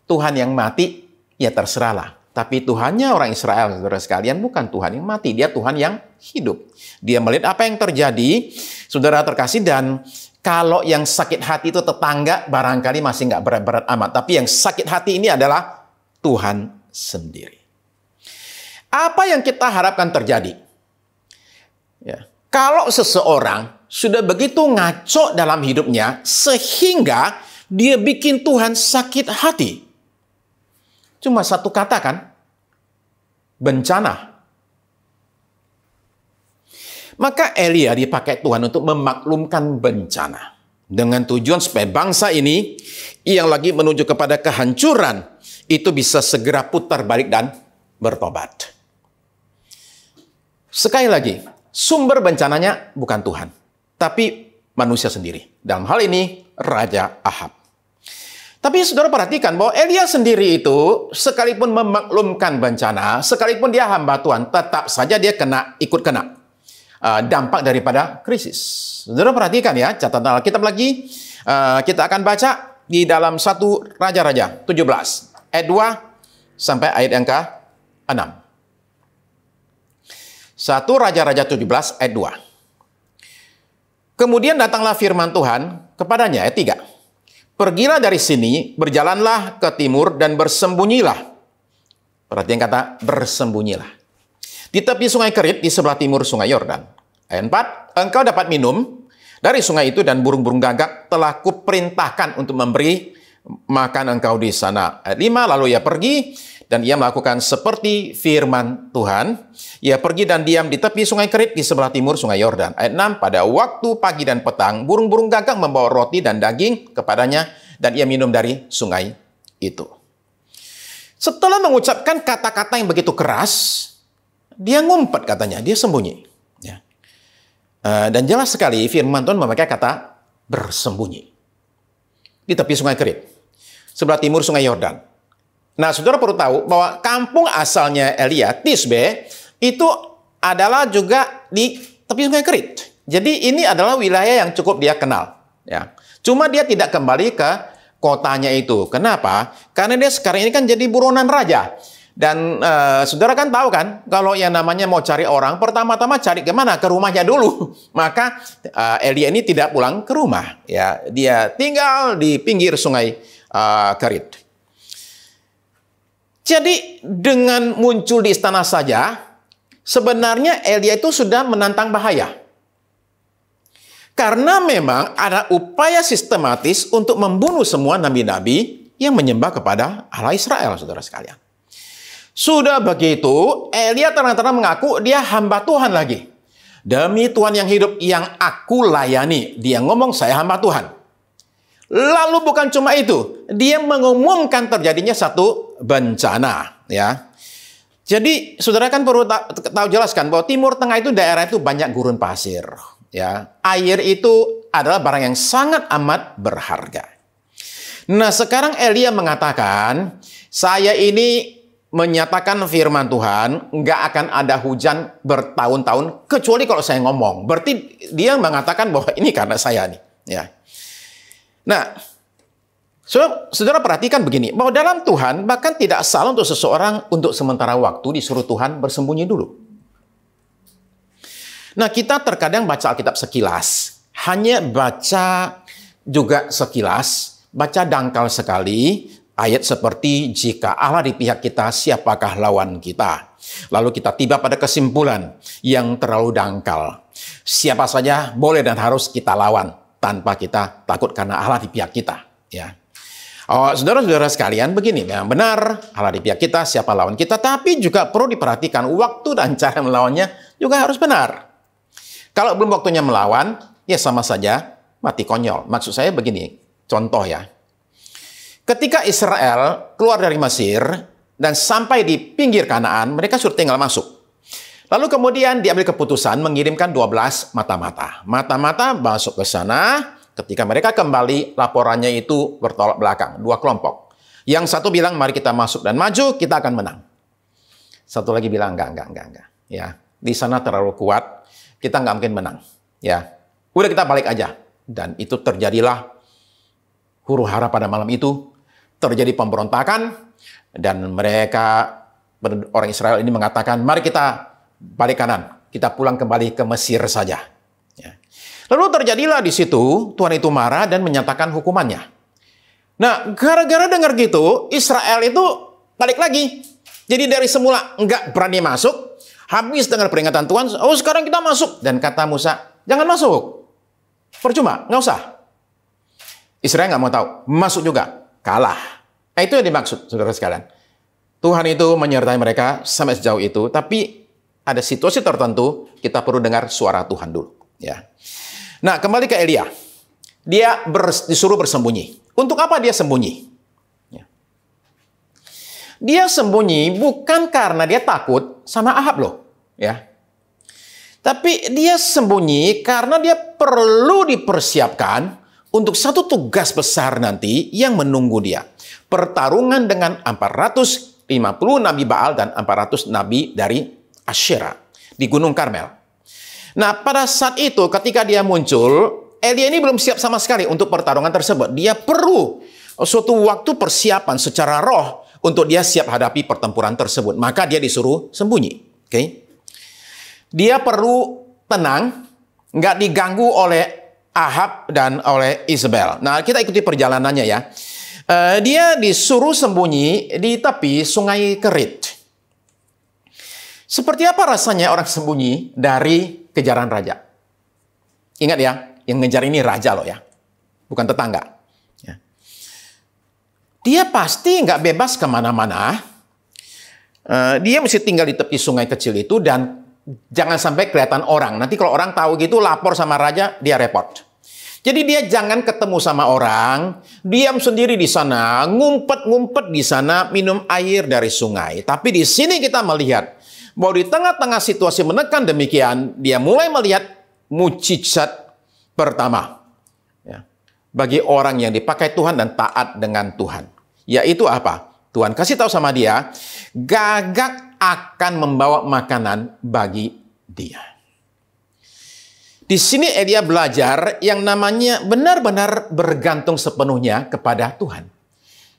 Tuhan yang mati, ya terserahlah. Tapi Tuhannya orang Israel, saudara sekalian, bukan Tuhan yang mati. Dia Tuhan yang hidup. Dia melihat apa yang terjadi, saudara terkasih, dan kalau yang sakit hati itu tetangga, barangkali masih nggak berat-berat amat. Tapi yang sakit hati ini adalah Tuhan sendiri. Apa yang kita harapkan terjadi? Ya. Kalau seseorang sudah begitu ngaco dalam hidupnya, sehingga dia bikin Tuhan sakit hati. Cuma satu kata kan? Bencana. Maka Elia dipakai Tuhan untuk memaklumkan bencana. Dengan tujuan supaya bangsa ini yang lagi menuju kepada kehancuran, itu bisa segera putar balik dan bertobat. Sekali lagi, sumber bencananya bukan Tuhan, tapi manusia sendiri. Dalam hal ini, Raja Ahab. Tapi saudara perhatikan bahwa Elia sendiri itu, sekalipun memaklumkan bencana, sekalipun dia hamba Tuhan, tetap saja dia ikut kena dampak daripada krisis. Saudara perhatikan ya, catatan Alkitab lagi, kita akan baca di dalam 1 Raja-Raja 17. Ayat 2 sampai ayat yang ke-6. 1 Raja-Raja 17 ayat 2. Kemudian datanglah firman Tuhan kepadanya, ayat 3. Pergilah dari sini, berjalanlah ke timur dan bersembunyilah. Perhatian kata bersembunyilah. Di tepi sungai Kerit di sebelah timur sungai Yordan. Ayat 4. Engkau dapat minum dari sungai itu dan burung-burung gagak telah kuperintahkan untuk memberi makan engkau di sana. Ayat 5, lalu ia pergi dan ia melakukan seperti firman Tuhan. Ia pergi dan diam di tepi sungai Kerit di sebelah timur sungai Yordan. Ayat 6, pada waktu pagi dan petang, burung-burung gagak membawa roti dan daging kepadanya dan ia minum dari sungai itu. Setelah mengucapkan kata-kata yang begitu keras, dia ngumpet katanya, dia sembunyi. Ya. Dan jelas sekali firman Tuhan memakai kata bersembunyi. Di tepi sungai Kerit, sebelah timur sungai Yordan. Nah, saudara perlu tahu bahwa kampung asalnya Elia, Tisbe, itu adalah juga di tepi sungai Kerit. Jadi ini adalah wilayah yang cukup dia kenal. Ya. Cuma dia tidak kembali ke kotanya itu. Kenapa? Karena dia sekarang ini kan jadi buronan raja. Dan saudara kan tahu kan, kalau yang namanya mau cari orang, pertama-tama cari kemana? Ke rumahnya dulu. Maka Elia ini tidak pulang ke rumah. Ya, dia tinggal di pinggir sungai Kerit. Jadi dengan muncul di istana saja, sebenarnya Elia itu sudah menantang bahaya. Karena memang ada upaya sistematis untuk membunuh semua nabi-nabi yang menyembah kepada Allah Israel, saudara sekalian. Sudah begitu, Elia terang-terang mengaku dia hamba Tuhan lagi. Demi Tuhan yang hidup yang aku layani. Dia ngomong, saya hamba Tuhan. Lalu bukan cuma itu, dia mengumumkan terjadinya satu bencana. Ya. Jadi, saudara kan perlu tahu jelaskan bahwa Timur Tengah itu daerah itu banyak gurun pasir. Ya, air itu adalah barang yang sangat amat berharga. Nah, sekarang Elia mengatakan, saya ini menyatakan firman Tuhan, nggak akan ada hujan bertahun-tahun, kecuali kalau saya ngomong. Berarti dia mengatakan bahwa ini karena saya nih. Ya. Nah, saudara perhatikan begini, bahwa dalam Tuhan bahkan tidak salah untuk seseorang untuk sementara waktu disuruh Tuhan bersembunyi dulu. Nah, kita terkadang baca Alkitab sekilas, hanya baca juga sekilas, baca dangkal sekali, ayat seperti jika Allah di pihak kita, siapakah lawan kita? Lalu kita tiba pada kesimpulan yang terlalu dangkal. Siapa saja boleh dan harus kita lawan tanpa kita takut karena Allah di pihak kita. Ya. Oh, saudara-saudara sekalian, begini, yang benar Allah di pihak kita, siapa lawan kita, tapi juga perlu diperhatikan waktu dan cara melawannya juga harus benar. Kalau belum waktunya melawan, ya sama saja mati konyol. Maksud saya begini, contoh ya. Ketika Israel keluar dari Mesir dan sampai di pinggir Kanaan, mereka sudah tinggal masuk. Lalu kemudian diambil keputusan mengirimkan 12 mata-mata. Mata-mata masuk ke sana, ketika mereka kembali, laporannya itu bertolak belakang, dua kelompok. Yang satu bilang, mari kita masuk dan maju, kita akan menang. Satu lagi bilang, enggak. Ya, di sana terlalu kuat, kita nggak mungkin menang. Ya, udah kita balik aja. Dan itu terjadilah huru hara pada malam itu. Terjadi pemberontakan. Dan mereka, orang Israel ini mengatakan, mari kita balik kanan. Kita pulang kembali ke Mesir saja. Ya. Lalu terjadilah di situ, Tuhan itu marah dan menyatakan hukumannya. Nah, gara-gara dengar gitu, Israel itu balik lagi. Jadi dari semula nggak berani masuk, habis dengan peringatan Tuhan, oh sekarang kita masuk. Dan kata Musa, jangan masuk. Percuma, nggak usah. Israel nggak mau tahu, masuk juga, kalah. Nah, itu yang dimaksud, saudara sekalian. Tuhan itu menyertai mereka sampai sejauh itu, tapi ada situasi tertentu, kita perlu dengar suara Tuhan dulu. Ya. Nah, kembali ke Elia. Dia disuruh bersembunyi. Untuk apa dia sembunyi? Dia sembunyi bukan karena dia takut sama Ahab loh, ya. Tapi dia sembunyi karena dia perlu dipersiapkan untuk satu tugas besar nanti yang menunggu dia. Pertarungan dengan 450 nabi Baal dan 400 nabi dari Asyera di Gunung Karmel. Nah, pada saat itu ketika dia muncul, Elia ini belum siap sama sekali untuk pertarungan tersebut. Dia perlu suatu waktu persiapan secara roh untuk dia siap hadapi pertempuran tersebut. Maka dia disuruh sembunyi. Oke? Dia perlu tenang, nggak diganggu oleh Ahab dan oleh Isabel. Nah, kita ikuti perjalanannya ya. Dia disuruh sembunyi di tepi sungai Kerit. Seperti apa rasanya orang sembunyi dari kejaran raja? Ingat ya, yang ngejar ini raja loh ya, bukan tetangga. Dia pasti nggak bebas kemana-mana. Dia mesti tinggal di tepi sungai kecil itu dan jangan sampai kelihatan orang. Nanti kalau orang tahu gitu lapor sama raja, dia repot. Jadi dia jangan ketemu sama orang, diam sendiri di sana, ngumpet-ngumpet di sana, minum air dari sungai. Tapi di sini kita melihat bahwa di tengah-tengah situasi menekan demikian, dia mulai melihat mukjizat pertama. Bagi orang yang dipakai Tuhan dan taat dengan Tuhan. Yaitu apa? Tuhan kasih tahu sama dia, gagak akan membawa makanan bagi dia. Di sini Elia belajar yang namanya benar-benar bergantung sepenuhnya kepada Tuhan.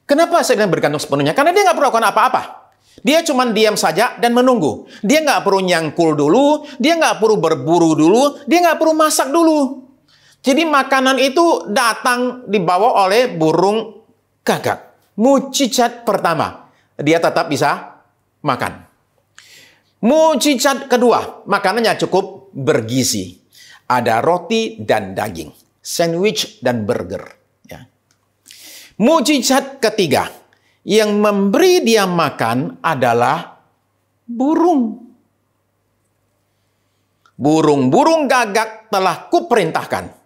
Kenapa saya bilang bergantung sepenuhnya? Karena dia nggak perlu lakukan apa-apa. Dia cuma diam saja dan menunggu. Dia nggak perlu nyangkul dulu, dia nggak perlu berburu dulu, dia nggak perlu masak dulu. Jadi makanan itu datang dibawa oleh burung gagak. Mukjizat pertama, dia tetap bisa makan. Mukjizat kedua, makanannya cukup bergizi. Ada roti dan daging, sandwich dan burger. Ya. Mukjizat ketiga, yang memberi dia makan adalah burung. Burung-burung gagak telah kuperintahkan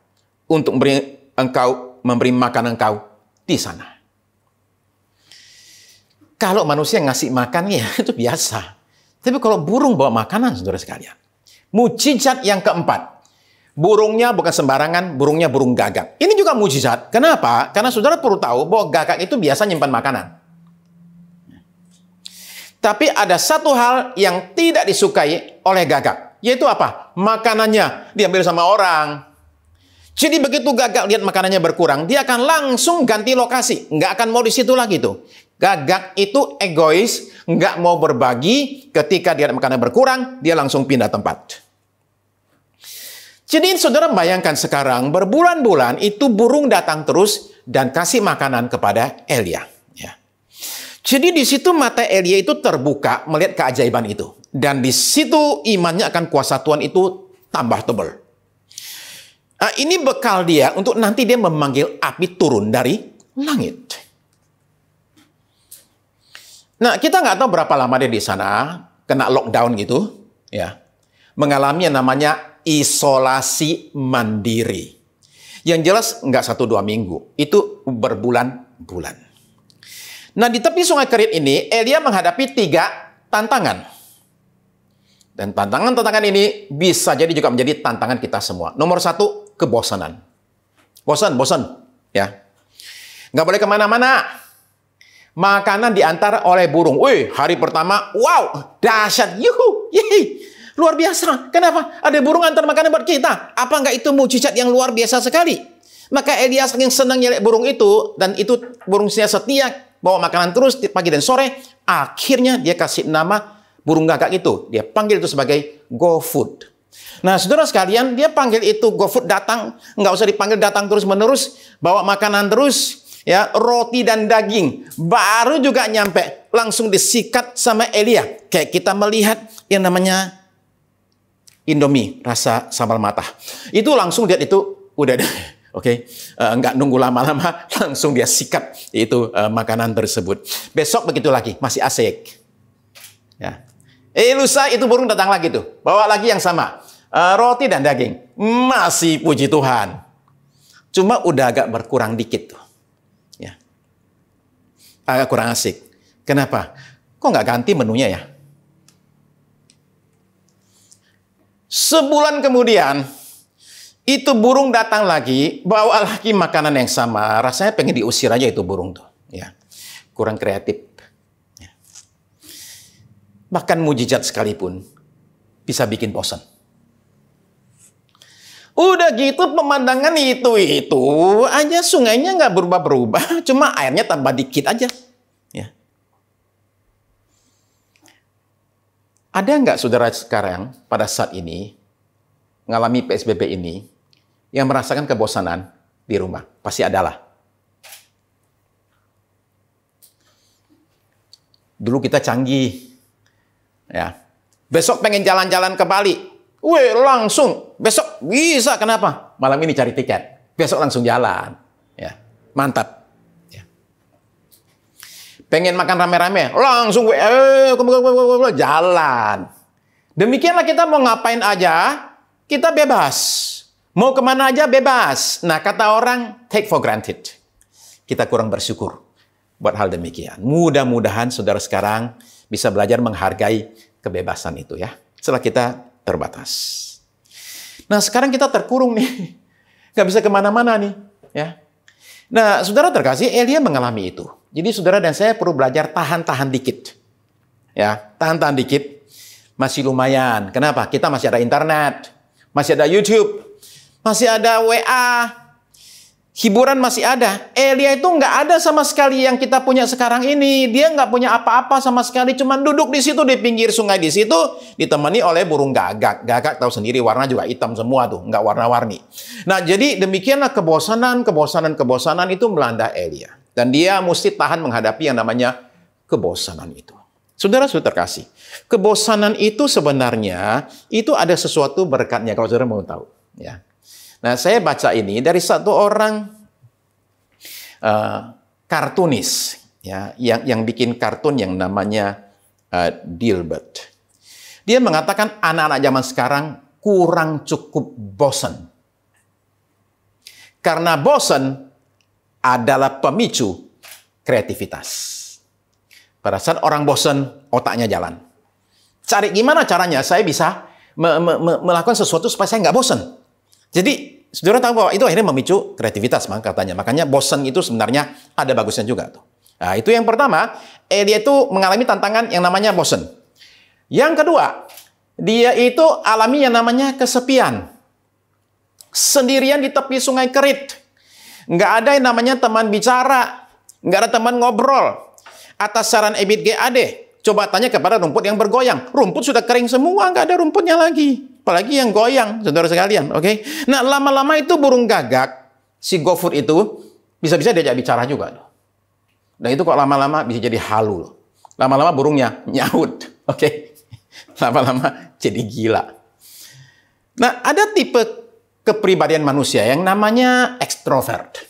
untuk memberi makan engkau di sana. Kalau manusia ngasih makan ya itu biasa. Tapi kalau burung bawa makanan, saudara sekalian. Mukjizat yang keempat. Burungnya bukan sembarangan, burungnya burung gagak. Ini juga mujizat. Kenapa? Karena saudara perlu tahu bahwa gagak itu biasa nyimpan makanan. Tapi ada satu hal yang tidak disukai oleh gagak. Yaitu apa? Makanannya diambil sama orang. Jadi begitu gagak lihat makanannya berkurang, dia akan langsung ganti lokasi. Nggak akan mau di situ lagi tuh. Gagak itu egois, nggak mau berbagi. Ketika dia makanan berkurang, dia langsung pindah tempat. Jadi saudara bayangkan sekarang, berbulan-bulan itu burung datang terus dan kasih makanan kepada Elia. Ya. Jadi di situ mata Elia itu terbuka melihat keajaiban itu. Dan di situ imannya akan kuasa Tuhan itu tambah tebal. Nah, ini bekal dia untuk nanti dia memanggil api turun dari langit. Nah, kita nggak tahu berapa lama dia di sana, kena lockdown gitu, ya, mengalami yang namanya isolasi mandiri. Yang jelas nggak 1-2 minggu, itu berbulan-bulan. Nah, di tepi sungai Kerit ini, Elia menghadapi 3 tantangan. Dan tantangan-tantangan ini bisa jadi juga menjadi tantangan kita semua. Nomor 1, kebosanan. Bosan. Ya. Nggak boleh kemana-mana. Makanan diantar oleh burung. Wih, hari pertama, wow, dahsyat. Yuhu, yehi. Luar biasa. Kenapa? Ada burung antar makanan buat kita. Apa nggak itu mujizat yang luar biasa sekali? Maka Elia saking senangnya lihat burung itu, dan itu burungnya setia, bawa makanan terus pagi dan sore. Akhirnya dia kasih nama burung gagak itu. Dia panggil itu sebagai GoFood. Nah, saudara sekalian, dia panggil itu GoFood datang. Nggak usah dipanggil datang terus-menerus. Bawa makanan terus. Ya, roti dan daging. Baru juga nyampe. Langsung disikat sama Elia. Kayak kita melihat yang namanya Indomie. Rasa sambal matah. Itu langsung lihat itu. Udah deh. Oke, nggak nunggu lama-lama. Langsung dia sikat itu makanan tersebut. Besok begitu lagi. Masih asik. Ya. Lusa itu burung datang lagi tuh. Bawa lagi yang sama. Roti dan daging. Masih puji Tuhan. Cuma udah agak berkurang dikit tuh. Ya. Agak kurang asik. Kenapa? Kok nggak ganti menunya ya? Sebulan kemudian, itu burung datang lagi, bawa lagi makanan yang sama. Rasanya pengen diusir aja itu burung tuh. Ya. Kurang kreatif. Bahkan mujizat sekalipun bisa bikin bosan. Udah gitu pemandangan itu aja, sungainya nggak berubah-berubah, cuma airnya tambah dikit aja. Ya. Ada nggak saudara sekarang pada saat ini mengalami PSBB ini yang merasakan kebosanan di rumah? Pasti adalah. Dulu kita canggih. Ya, besok pengen jalan-jalan ke Bali, wih langsung besok bisa. Kenapa? Malam ini cari tiket, besok langsung jalan. Ya, mantap. Ya. Pengen makan rame-rame, langsung jalan. Demikianlah kita mau ngapain aja, kita bebas. Mau kemana aja bebas. Nah, kata orang take for granted. Kita kurang bersyukur buat hal demikian. Mudah-mudahan saudara sekarang bisa belajar menghargai kebebasan itu ya. Setelah kita terbatas. Nah, sekarang kita terkurung nih. Nggak bisa kemana-mana nih. Ya. Nah, saudara terkasih, Elia mengalami itu. Jadi saudara dan saya perlu belajar tahan-tahan dikit. Ya, tahan-tahan dikit. Masih lumayan. Kenapa? Kita masih ada internet. Masih ada YouTube. Masih ada WA. Hiburan masih ada. Elia itu nggak ada sama sekali yang kita punya sekarang ini. Dia nggak punya apa-apa sama sekali. Cuma duduk di situ, di pinggir sungai di situ. Ditemani oleh burung gagak. Gagak tahu sendiri warna juga hitam semua tuh. Nggak warna-warni. Nah, jadi demikianlah kebosanan itu melanda Elia. Dan dia mesti tahan menghadapi yang namanya kebosanan itu. Saudara terkasih. Kebosanan itu sebenarnya, itu ada sesuatu berkatnya. Kalau saudara mau tahu. Ya. Nah, saya baca ini dari satu orang kartunis ya, yang bikin kartun yang namanya Dilbert. Dia mengatakan anak-anak zaman sekarang kurang cukup bosan. Karena bosan adalah pemicu kreativitas. Pada saat orang bosan, otaknya jalan. Cari gimana caranya saya bisa melakukan sesuatu supaya saya nggak bosan. Jadi, saudara tahu bahwa itu akhirnya memicu kreativitas katanya. Makanya bosan itu sebenarnya ada bagusnya juga tuh. Nah, itu yang pertama, Elia itu mengalami tantangan yang namanya bosan. Yang kedua, dia itu alami yang namanya kesepian. Sendirian di tepi sungai Kerit. Nggak ada yang namanya teman bicara. Nggak ada teman ngobrol. Atas saran Ebit GAD, coba tanya kepada rumput yang bergoyang. Rumput sudah kering semua, nggak ada rumputnya lagi. Apalagi yang goyang, saudara sekalian. Oke? Nah, lama-lama itu burung gagak, si GoFood itu, bisa-bisa diajak bicara juga. Dan itu kok lama-lama bisa jadi halu. Lama-lama burungnya nyaut. Oke? Lama-lama jadi gila. Nah, ada tipe kepribadian manusia yang namanya ekstrovert.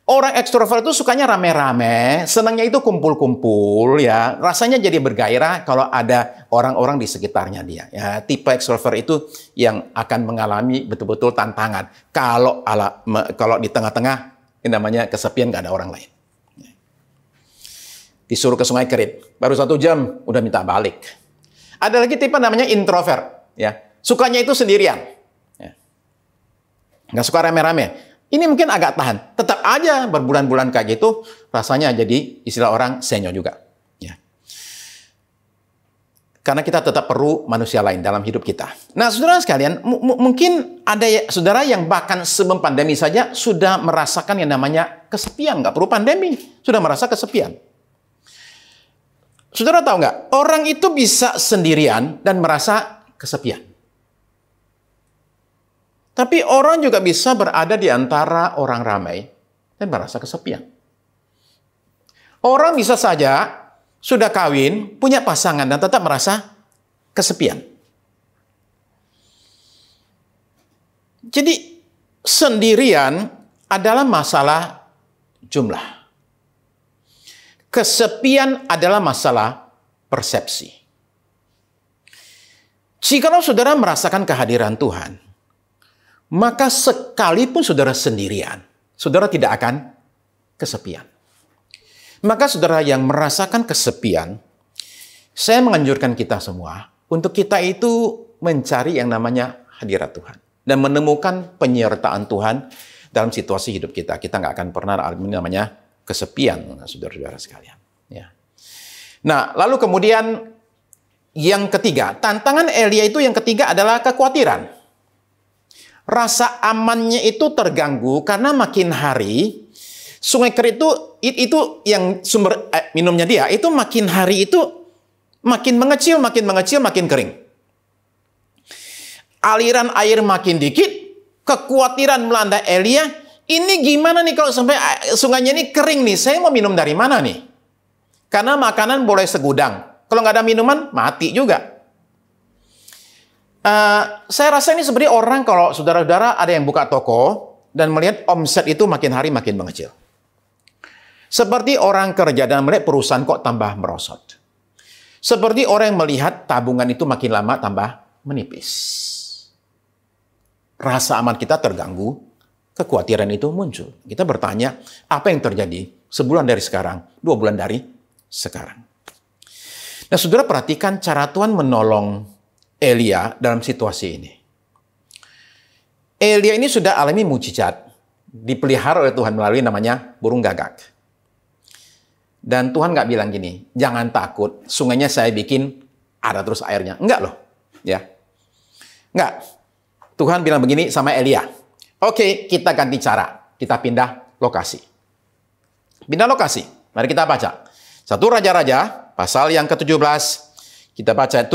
Orang ekstrovert itu sukanya rame-rame, senangnya itu kumpul-kumpul, ya. Rasanya jadi bergairah kalau ada orang-orang di sekitarnya dia. Ya, tipe ekstrovert itu yang akan mengalami betul-betul tantangan. Kalau di tengah-tengah, ini namanya kesepian, nggak ada orang lain. Disuruh ke Sungai Kerit, baru 1 jam, udah minta balik. Ada lagi tipe namanya introvert, ya. Sukanya itu sendirian. Ya. Nggak suka rame-rame. Ini mungkin agak tahan. Tetap aja berbulan-bulan kayak gitu, rasanya jadi istilah orang senyo juga. Ya. Karena kita tetap perlu manusia lain dalam hidup kita. Nah, saudara sekalian, mungkin ada saudara yang bahkan sebelum pandemi saja sudah merasakan yang namanya kesepian. Nggak perlu pandemi, sudah merasa kesepian. Saudara tahu nggak? Orang itu bisa sendirian dan merasa kesepian. Tapi orang juga bisa berada di antara orang ramai dan merasa kesepian. Orang bisa saja sudah kawin, punya pasangan dan tetap merasa kesepian. Jadi sendirian adalah masalah jumlah. Kesepian adalah masalah persepsi. Jikalau saudara merasakan kehadiran Tuhan, maka sekalipun saudara sendirian, saudara tidak akan kesepian. Maka saudara yang merasakan kesepian, saya menganjurkan kita semua untuk kita itu mencari yang namanya hadirat Tuhan. Dan menemukan penyertaan Tuhan dalam situasi hidup kita. Kita nggak akan pernah alami namanya kesepian, saudara-saudara sekalian. Ya. Nah, lalu kemudian yang ketiga, tantangan Elia itu yang ketiga adalah kekhawatiran. Rasa amannya itu terganggu karena makin hari Sungai Kerit itu yang sumber minumnya dia itu makin hari itu makin mengecil, makin kering. Aliran air makin dikit, kekhawatiran melanda Elia. Ini gimana nih kalau sampai sungainya ini kering nih? Saya mau minum dari mana nih? Karena makanan boleh segudang. Kalau nggak ada minuman, mati juga. Saya rasa ini seperti orang kalau saudara-saudara ada yang buka toko dan melihat omset itu makin hari makin mengecil. Seperti orang kerja dan melihat perusahaan kok tambah merosot. Seperti orang yang melihat tabungan itu makin lama tambah menipis. Rasa aman kita terganggu, kekhawatiran itu muncul. Kita bertanya, apa yang terjadi sebulan dari sekarang, 2 bulan dari sekarang? Nah, saudara perhatikan cara Tuhan menolong Elia dalam situasi ini. Elia ini sudah alami mujizat, dipelihara oleh Tuhan melalui namanya burung gagak. Dan Tuhan nggak bilang gini, jangan takut, sungainya saya bikin ada terus airnya. Enggak loh, ya. Enggak. Tuhan bilang begini sama Elia, oke, kita ganti cara, kita pindah lokasi. Pindah lokasi, mari kita baca. 1 Raja-Raja, pasal yang ke-17, kita baca 7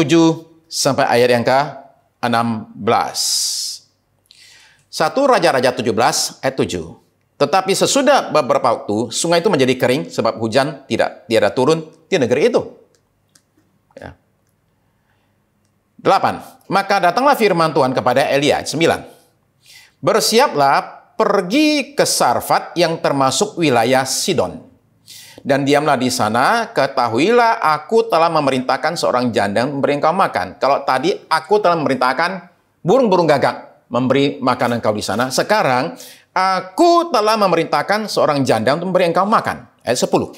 sampai ayat yang ke-16. 1 Raja-Raja 17 ayat 7. Tetapi sesudah beberapa waktu, sungai itu menjadi kering sebab hujan tidak turun di negeri itu. Ya. 8. Maka datanglah firman Tuhan kepada Elia. 9. Bersiaplah pergi ke Sarfat yang termasuk wilayah Sidon. Dan diamlah di sana, ketahuilah aku telah memerintahkan seorang janda memberi engkau makan. Kalau tadi aku telah memerintahkan burung-burung gagak memberi makanan kau di sana. Sekarang aku telah memerintahkan seorang janda untuk memberi engkau makan. Ayat 10.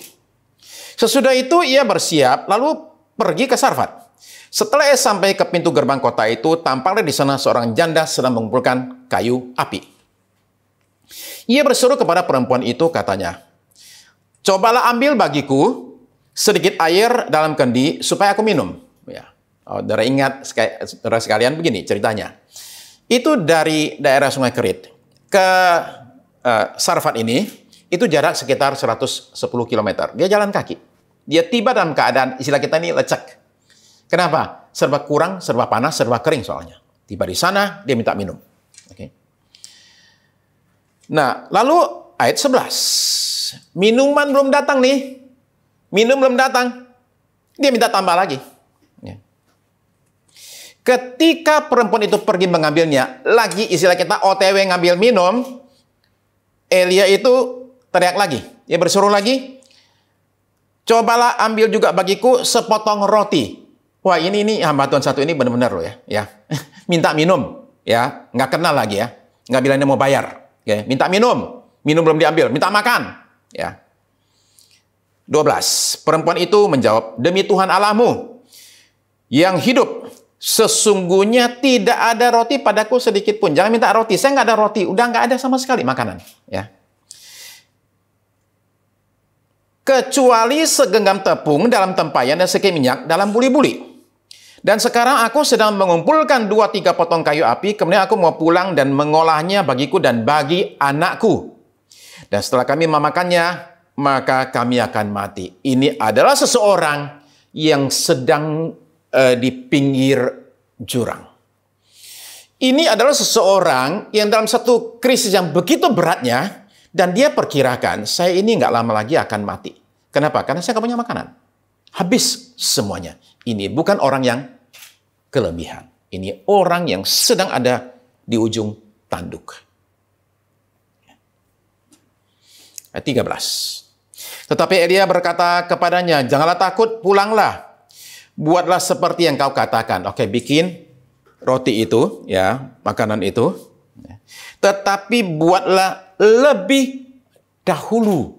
Sesudah itu ia bersiap lalu pergi ke Sarfat. Setelah ia sampai ke pintu gerbang kota itu, tampaklah di sana seorang janda sedang mengumpulkan kayu api. Ia berseru kepada perempuan itu, katanya, "Cobalah ambil bagiku sedikit air dalam kendi supaya aku minum." Ya. Saudara ingat, saudara sekalian, begini ceritanya. Itu dari daerah Sungai Kerit ke Sarfat ini, itu jarak sekitar 110 km. Dia jalan kaki. Dia tiba dalam keadaan, istilah kita ini, lecek. Kenapa? Serba kurang, serba panas, serba kering soalnya. Tiba di sana, dia minta minum. Oke. Nah, lalu ayat 11. Minuman belum datang nih. Minum belum datang. Dia minta tambah lagi. Ya. Ketika perempuan itu pergi mengambilnya, lagi istilah kita OTW ngambil minum, Elia itu teriak lagi. Dia bersuruh lagi, "Cobalah ambil juga bagiku sepotong roti." Wah, ini hamba Tuhan satu ini benar-benar loh ya. Minta minum, ya, nggak kenal lagi ya. Nggak bilang dia mau bayar. Ya. Minta minum belum diambil, minta makan. Ya. 12. Perempuan itu menjawab, "Demi Tuhan Allahmu yang hidup, sesungguhnya tidak ada roti padaku sedikit pun." Jangan minta roti, saya nggak ada roti, udah nggak ada sama sekali makanan. Ya. "Kecuali segenggam tepung dalam tempayan dan sekip minyak dalam buli-buli. Dan sekarang aku sedang mengumpulkan 2-3 potong kayu api, kemudian aku mau pulang dan mengolahnya bagiku dan bagi anakku. Dan setelah kami memakannya, maka kami akan mati." Ini adalah seseorang yang sedang di pinggir jurang. Ini adalah seseorang yang dalam satu krisis yang begitu beratnya, dan dia perkirakan, saya ini nggak lama lagi akan mati. Kenapa? Karena saya nggak punya makanan. Habis semuanya. Ini bukan orang yang kelebihan. Ini orang yang sedang ada di ujung tanduk. Ayat 13. Tetapi Elia berkata kepadanya, "Janganlah takut, pulanglah. Buatlah seperti yang kau katakan." Oke, bikin roti itu, ya, makanan itu. Tetapi buatlah lebih dahulu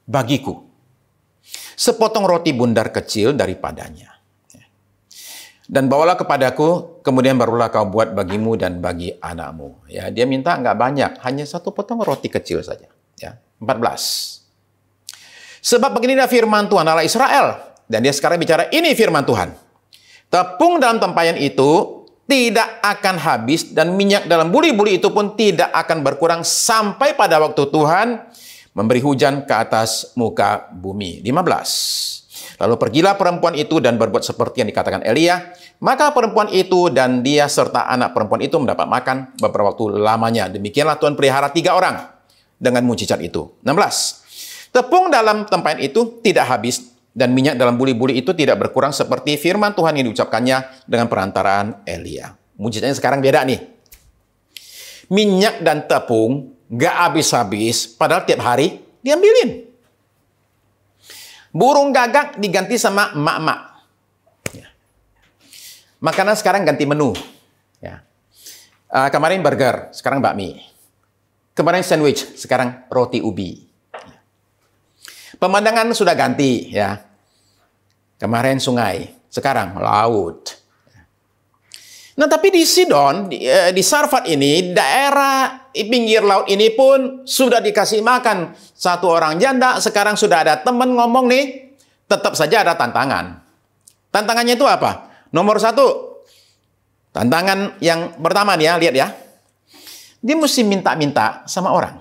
bagiku sepotong roti bundar kecil daripadanya. Dan bawalah kepadaku, kemudian barulah kau buat bagimu dan bagi anakmu. Ya, dia minta nggak banyak, hanya satu potong roti kecil saja. Ya, 14. Sebab beginilah firman Tuhan Allah Israel. Dan dia sekarang bicara, ini firman Tuhan. Tepung dalam tempayan itu tidak akan habis, dan minyak dalam buli-buli itu pun tidak akan berkurang sampai pada waktu Tuhan memberi hujan ke atas muka bumi. 15. Lalu pergilah perempuan itu dan berbuat seperti yang dikatakan Elia. Maka perempuan itu dan dia serta anak perempuan itu mendapat makan beberapa waktu lamanya. Demikianlah Tuhan pelihara 3 orang dengan mujizat itu. 16. Tepung dalam tempayan itu tidak habis, dan minyak dalam buli-buli itu tidak berkurang seperti firman Tuhan yang diucapkannya dengan perantaraan Elia. Mujizatnya sekarang beda nih. Minyak dan tepung nggak habis-habis, padahal tiap hari diambilin. Burung gagak diganti sama emak-emak. Ya. Makanan sekarang ganti menu. Ya. Kemarin burger, sekarang bakmi. Kemarin sandwich, sekarang roti ubi. Ya. Pemandangan sudah ganti. Ya. Kemarin sungai, sekarang laut. Nah, tapi di Sidon, di Sarfat ini, daerah pinggir laut ini pun sudah dikasih makan satu orang janda. Sekarang sudah ada teman ngomong nih, tetap saja ada tantangan. Tantangannya itu apa? Nomor 1, tantangan yang pertama nih ya, lihat ya. Dia mesti minta-minta sama orang.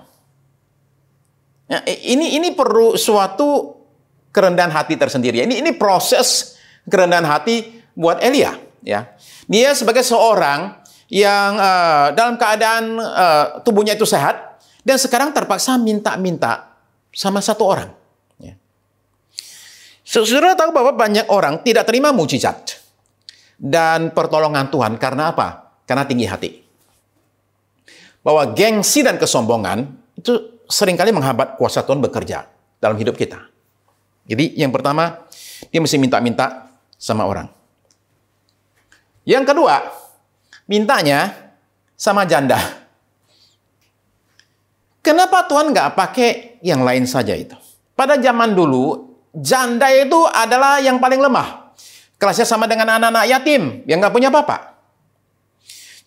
Nah, ini perlu suatu kerendahan hati tersendiri. Ini proses kerendahan hati buat Elia, ya. Dia sebagai seorang yang dalam keadaan tubuhnya itu sehat, dan sekarang terpaksa minta-minta sama satu orang. Ya. Saudara tahu bahwa banyak orang tidak terima mujizat dan pertolongan Tuhan karena apa? Karena tinggi hati. Bahwa gengsi dan kesombongan itu seringkali menghambat kuasa Tuhan bekerja dalam hidup kita. Jadi yang pertama, dia mesti minta-minta sama orang. Yang kedua, mintanya sama janda. Kenapa Tuhan nggak pakai yang lain saja itu? Pada zaman dulu, janda itu adalah yang paling lemah. Kelasnya sama dengan anak-anak yatim yang nggak punya bapak.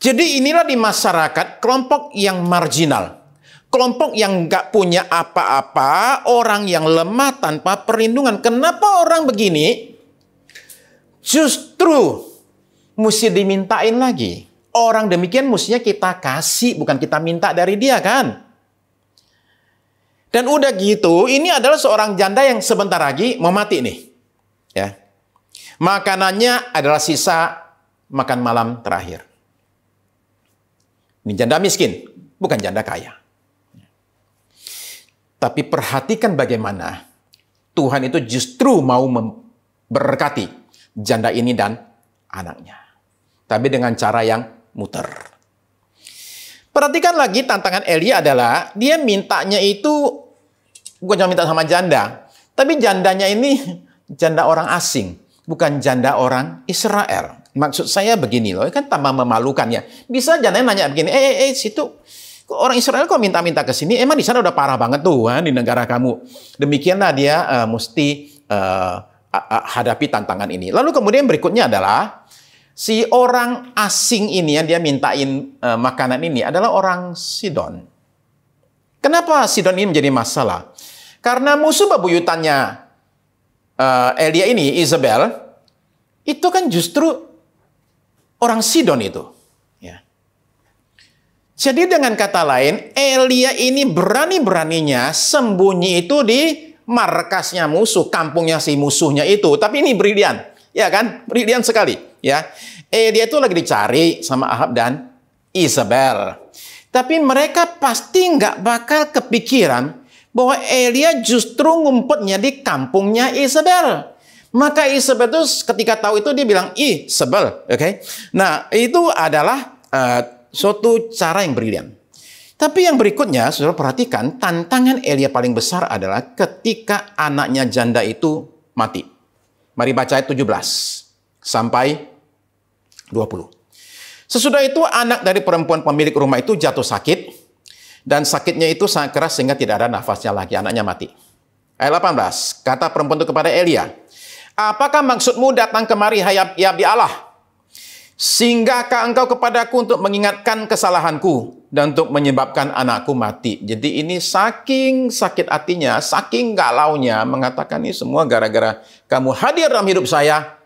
Jadi inilah di masyarakat kelompok yang marginal. Kelompok yang nggak punya apa-apa, orang yang lemah tanpa perlindungan. Kenapa orang begini? Justru mesti dimintain lagi. Orang demikian mestinya kita kasih, bukan kita minta dari dia kan? Dan udah gitu, ini adalah seorang janda yang sebentar lagi mau mati nih. Ya. Makanannya adalah sisa makan malam terakhir. Ini janda miskin, bukan janda kaya. Tapi perhatikan bagaimana Tuhan itu justru mau memberkati janda ini dan anaknya. Tapi dengan cara yang muter. Perhatikan lagi tantangan Elia adalah dia mintanya itu bukan cuma minta sama janda, tapi jandanya ini janda orang asing, bukan janda orang Israel. Maksud saya begini loh, kan tambah memalukan ya. Bisa jandanya nanya begini, situ orang Israel kok minta-minta ke sini? Emang di sana udah parah banget tuh di negara kamu. Demikianlah dia mesti hadapi tantangan ini. Lalu kemudian berikutnya adalah si orang asing ini yang dia mintain makanan ini adalah orang Sidon. Kenapa Sidon ini menjadi masalah? Karena musuh bebuyutannya Elia ini, Isabel, itu kan justru orang Sidon itu. Ya. Jadi dengan kata lain, Elia ini berani-beraninya sembunyi itu di markasnya musuh, kampungnya si musuhnya itu. Tapi ini brilian, ya kan? Brilian sekali. Ya, Elia itu lagi dicari sama Ahab dan Isabel. Tapi mereka pasti nggak bakal kepikiran bahwa Elia justru ngumpetnya di kampungnya Isabel. Maka Isabel itu ketika tahu itu dia bilang, Isabel, oke? Nah, itu adalah suatu cara yang brilian. Tapi yang berikutnya, saudara perhatikan, tantangan Elia paling besar adalah ketika anaknya janda itu mati. Mari baca ayat 17 sampai 20. Sesudah itu anak dari perempuan pemilik rumah itu jatuh sakit, dan sakitnya itu sangat keras sehingga tidak ada nafasnya lagi, anaknya mati. Ayat 18, kata perempuan itu kepada Elia, apakah maksudmu datang kemari, hai abdi Allah? Singgahkah engkau kepadaku untuk mengingatkan kesalahanku dan untuk menyebabkan anakku mati? Jadi ini saking sakit hatinya, saking galaunya, mengatakan ini semua gara-gara kamu hadir dalam hidup saya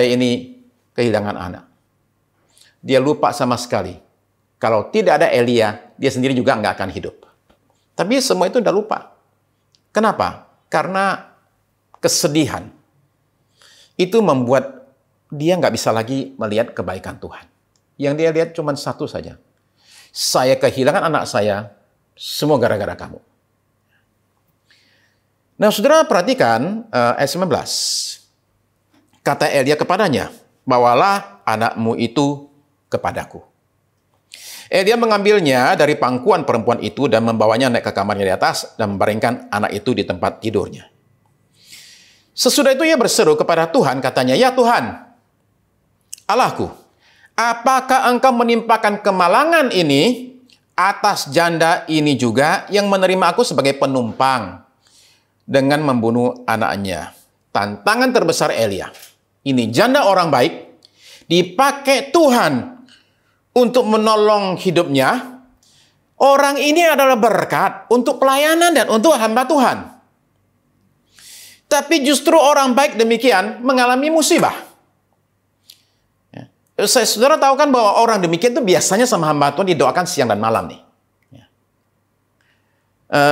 ini kehilangan anak. Dia lupa sama sekali. Kalau tidak ada Elia, dia sendiri juga nggak akan hidup. Tapi semua itu udah lupa. Kenapa? Karena kesedihan. Itu membuat dia nggak bisa lagi melihat kebaikan Tuhan. Yang dia lihat cuma satu saja. Saya kehilangan anak saya, semua gara-gara kamu. Nah, saudara perhatikan ayat 19. Kata Elia kepadanya, bawalah anakmu itu kepadaku. Elia mengambilnya dari pangkuan perempuan itu dan membawanya naik ke kamarnya di atas dan membaringkan anak itu di tempat tidurnya. Sesudah itu ia berseru kepada Tuhan, katanya, ya Tuhan, Allahku, apakah engkau menimpakan kemalangan ini atas janda ini juga yang menerima aku sebagai penumpang dengan membunuh anaknya? Tantangan terbesar Elia. Ini janda orang baik, dipakai Tuhan untuk menolong hidupnya. Orang ini adalah berkat untuk pelayanan dan untuk hamba Tuhan. Tapi justru orang baik demikian mengalami musibah. Ya. Saudara tahu kan bahwa orang demikian itu biasanya sama hamba Tuhan didoakan siang dan malam nih. Ya.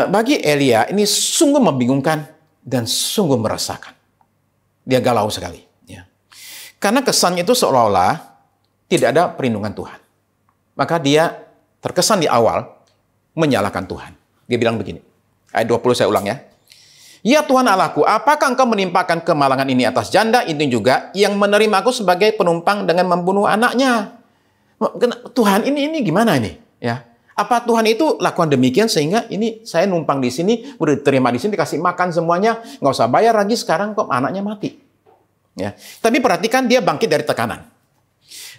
Bagi Elia ini sungguh membingungkan dan sungguh meresahkan. Dia galau sekali. Ya. Karena kesannya itu seolah-olah tidak ada perlindungan Tuhan. Maka dia terkesan di awal menyalahkan Tuhan. Dia bilang begini. Ayat 20 saya ulang ya. Ya Tuhan Allahku, apakah engkau menimpakan kemalangan ini atas janda ini juga yang menerima aku sebagai penumpang dengan membunuh anaknya? Tuhan ini gimana ini? Ya. Apa Tuhan itu lakukan demikian sehingga ini saya numpang di sini, udah diterima di sini, dikasih makan semuanya, nggak usah bayar lagi, sekarang kok anaknya mati? Ya. Tapi perhatikan dia bangkit dari tekanan.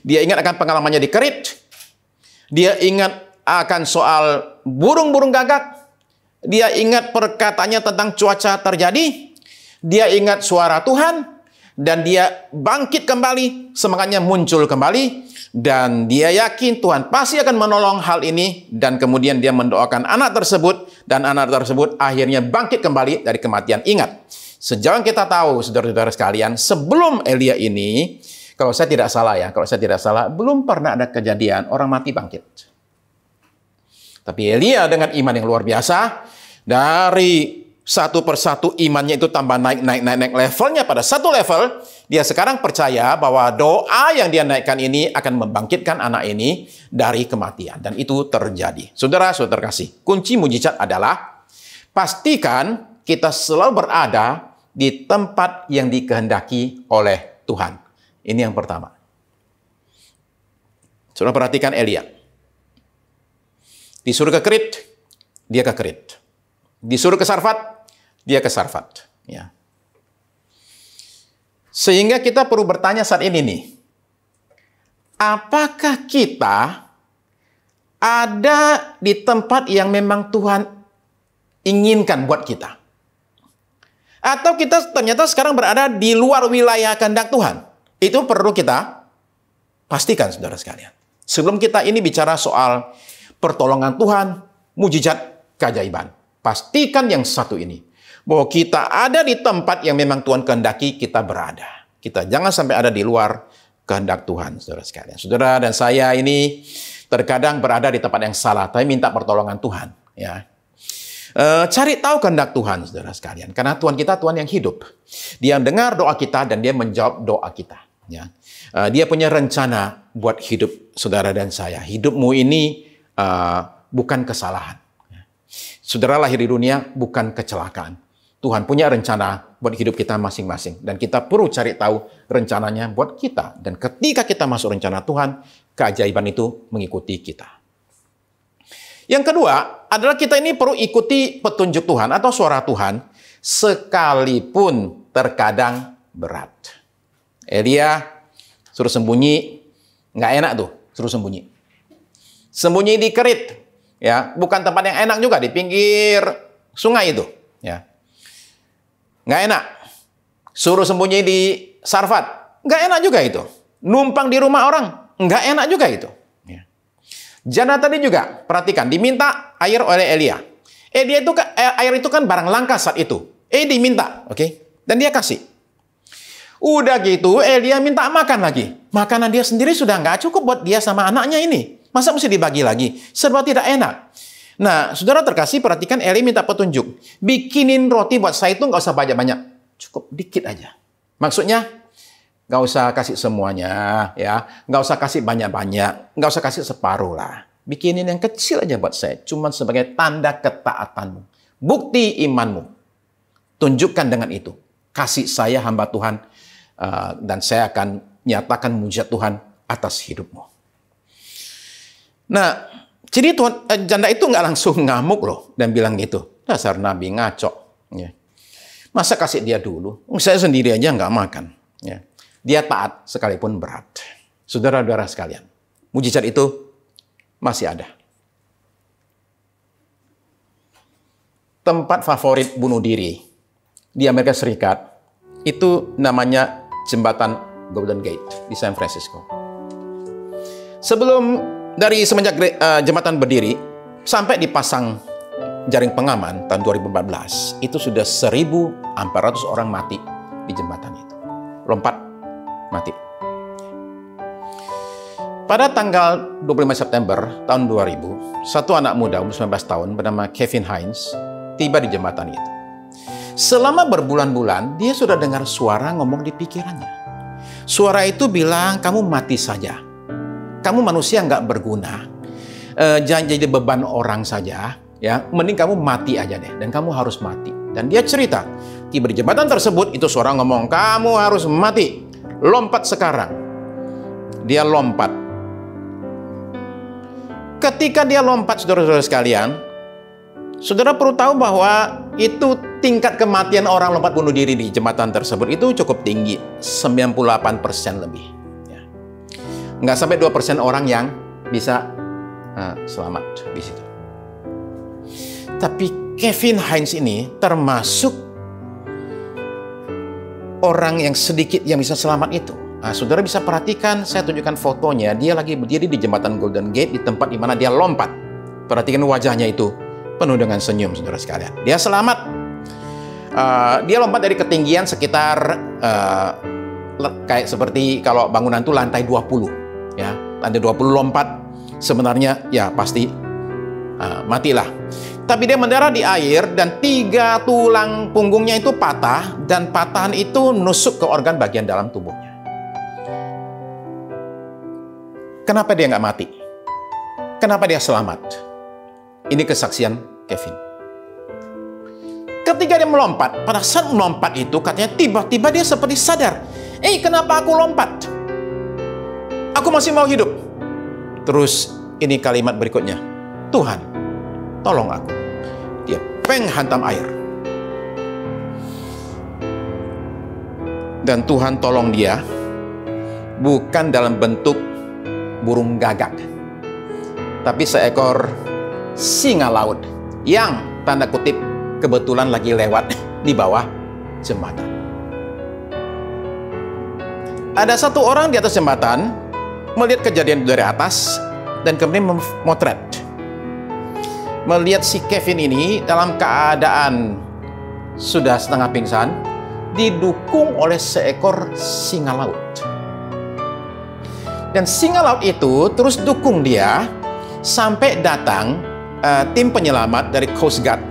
Dia ingat akan pengalamannya di Kerit. Dia ingat akan soal burung-burung gagak. Dia ingat perkataannya tentang cuaca terjadi. Dia ingat suara Tuhan. Dan dia bangkit kembali, semangatnya muncul kembali, dan dia yakin Tuhan pasti akan menolong hal ini, dan kemudian dia mendoakan anak tersebut, dan anak tersebut akhirnya bangkit kembali dari kematian. Ingat, sejauh yang kita tahu, saudara-saudara sekalian, sebelum Elia ini, kalau saya tidak salah, belum pernah ada kejadian orang mati bangkit. Tapi Elia dengan iman yang luar biasa, dari satu persatu imannya itu tambah naik levelnya pada satu level, dia sekarang percaya bahwa doa yang dia naikkan ini akan membangkitkan anak ini dari kematian. Dan itu terjadi. Saudara-saudara kasih, kunci mujizat adalah pastikan kita selalu berada di tempat yang dikehendaki oleh Tuhan. Ini yang pertama. Saudara perhatikan Elia. Disuruh ke Krit, dia ke Krit. Disuruh ke Sarfat, dia ke Sarfat. Ya. Sehingga kita perlu bertanya saat ini nih, apakah kita ada di tempat yang memang Tuhan inginkan buat kita? Atau kita ternyata sekarang berada di luar wilayah kehendak Tuhan? Itu perlu kita pastikan, saudara sekalian. Sebelum kita ini bicara soal pertolongan Tuhan, mujizat, keajaiban. Pastikan yang satu ini, bahwa kita ada di tempat yang memang Tuhan kehendaki kita berada. Kita jangan sampai ada di luar kehendak Tuhan, saudara sekalian. Saudara dan saya ini terkadang berada di tempat yang salah, tapi minta pertolongan Tuhan. Ya. Cari tahu kehendak Tuhan, saudara sekalian. Karena Tuhan kita Tuhan yang hidup. Dia mendengar doa kita dan dia menjawab doa kita. Ya. Dia punya rencana buat hidup saudara dan saya. Hidupmu ini bukan kesalahan. Saudara lahir di dunia bukan kecelakaan. Tuhan punya rencana buat hidup kita masing-masing. Dan kita perlu cari tahu rencananya buat kita. Dan ketika kita masuk rencana Tuhan, keajaiban itu mengikuti kita. Yang kedua adalah kita ini perlu ikuti petunjuk Tuhan atau suara Tuhan sekalipun terkadang berat. Elia suruh sembunyi, nggak enak tuh, suruh sembunyi. Sembunyi di Kerit, ya, bukan tempat yang enak juga, di pinggir sungai itu, ya. Nggak enak. Suruh sembunyi di Sarfat, nggak enak juga itu. Numpang di rumah orang, nggak enak juga itu. Ya. Janda tadi juga, perhatikan, diminta air oleh Elia. Air itu kan barang langka saat itu. Diminta, oke? Dan dia kasih. Udah gitu, Elia minta makan lagi. Makanan dia sendiri sudah nggak cukup buat dia sama anaknya ini. Masa mesti dibagi lagi? Serba tidak enak. Nah, saudara terkasih, perhatikan Elia minta petunjuk. Bikinin roti buat saya itu nggak usah banyak-banyak. Cukup dikit aja. Maksudnya, nggak usah kasih semuanya. Ya, nggak usah kasih banyak-banyak. Nggak usah kasih separuh lah. Bikinin yang kecil aja buat saya. Cuma sebagai tanda ketaatanmu. Bukti imanmu. Tunjukkan dengan itu. Kasih saya hamba Tuhan. Dan saya akan nyatakan mujizat Tuhan atas hidupmu. Nah, jadi janda itu nggak langsung ngamuk loh dan bilang gitu. Dasar nabi ngaco. Ya. Masa kasih dia dulu? Saya sendiri aja nggak makan. Ya. Dia taat sekalipun berat. Saudara-saudara sekalian, mujizat itu masih ada. Tempat favorit bunuh diri di Amerika Serikat itu namanya jembatan Golden Gate di San Francisco. Dari semenjak jembatan berdiri sampai dipasang jaring pengaman tahun 2014, itu sudah 1.400 orang mati di jembatan itu. Lompat, mati. Pada tanggal 25 September tahun 2000, satu anak muda umur 19 tahun bernama Kevin Hines tiba di jembatan itu. Selama berbulan-bulan, dia sudah dengar suara ngomong di pikirannya. Suara itu bilang, kamu mati saja. Kamu manusia nggak berguna. Jangan jadi beban orang saja. Ya, mending kamu mati aja deh. Dan kamu harus mati. Dan dia cerita, tiba di jembatan tersebut, itu suara ngomong, kamu harus mati. Lompat sekarang. Dia lompat. Ketika dia lompat, saudara-saudara sekalian, saudara perlu tahu bahwa itu tingkat kematian orang lompat bunuh diri di jembatan tersebut itu cukup tinggi, 98% lebih. Ya. Nggak sampai 2% orang yang bisa selamat di situ. Tapi Kevin Hines ini termasuk orang yang sedikit yang bisa selamat itu. Nah, saudara bisa perhatikan, saya tunjukkan fotonya, dia lagi berdiri di jembatan Golden Gate, di tempat di mana dia lompat. Perhatikan wajahnya itu, penuh dengan senyum, saudara sekalian. Dia selamat. Dia lompat dari ketinggian sekitar kayak seperti kalau bangunan itu lantai 20, ya, lantai 20 lompat, sebenarnya ya pasti matilah. Tapi dia mendarat di air dan 3 tulang punggungnya itu patah, dan patahan itu menusuk ke organ bagian dalam tubuhnya. Kenapa dia nggak mati? Kenapa dia selamat? Ini kesaksian Kevin. Ketika dia melompat, pada saat melompat itu katanya tiba-tiba dia seperti sadar. Kenapa aku lompat? Aku masih mau hidup. Terus ini kalimat berikutnya. Tuhan, tolong aku. Dia hantam air. Dan Tuhan tolong dia bukan dalam bentuk burung gagak, tapi seekor singa laut yang tanda kutip kebetulan lagi lewat di bawah jembatan. Ada satu orang di atas jembatan melihat kejadian dari atas dan kemudian memotret. Melihat si Kevin ini dalam keadaan sudah setengah pingsan, didukung oleh seekor singa laut. Dan singa laut itu terus dukung dia sampai datang tim penyelamat dari Coast Guard.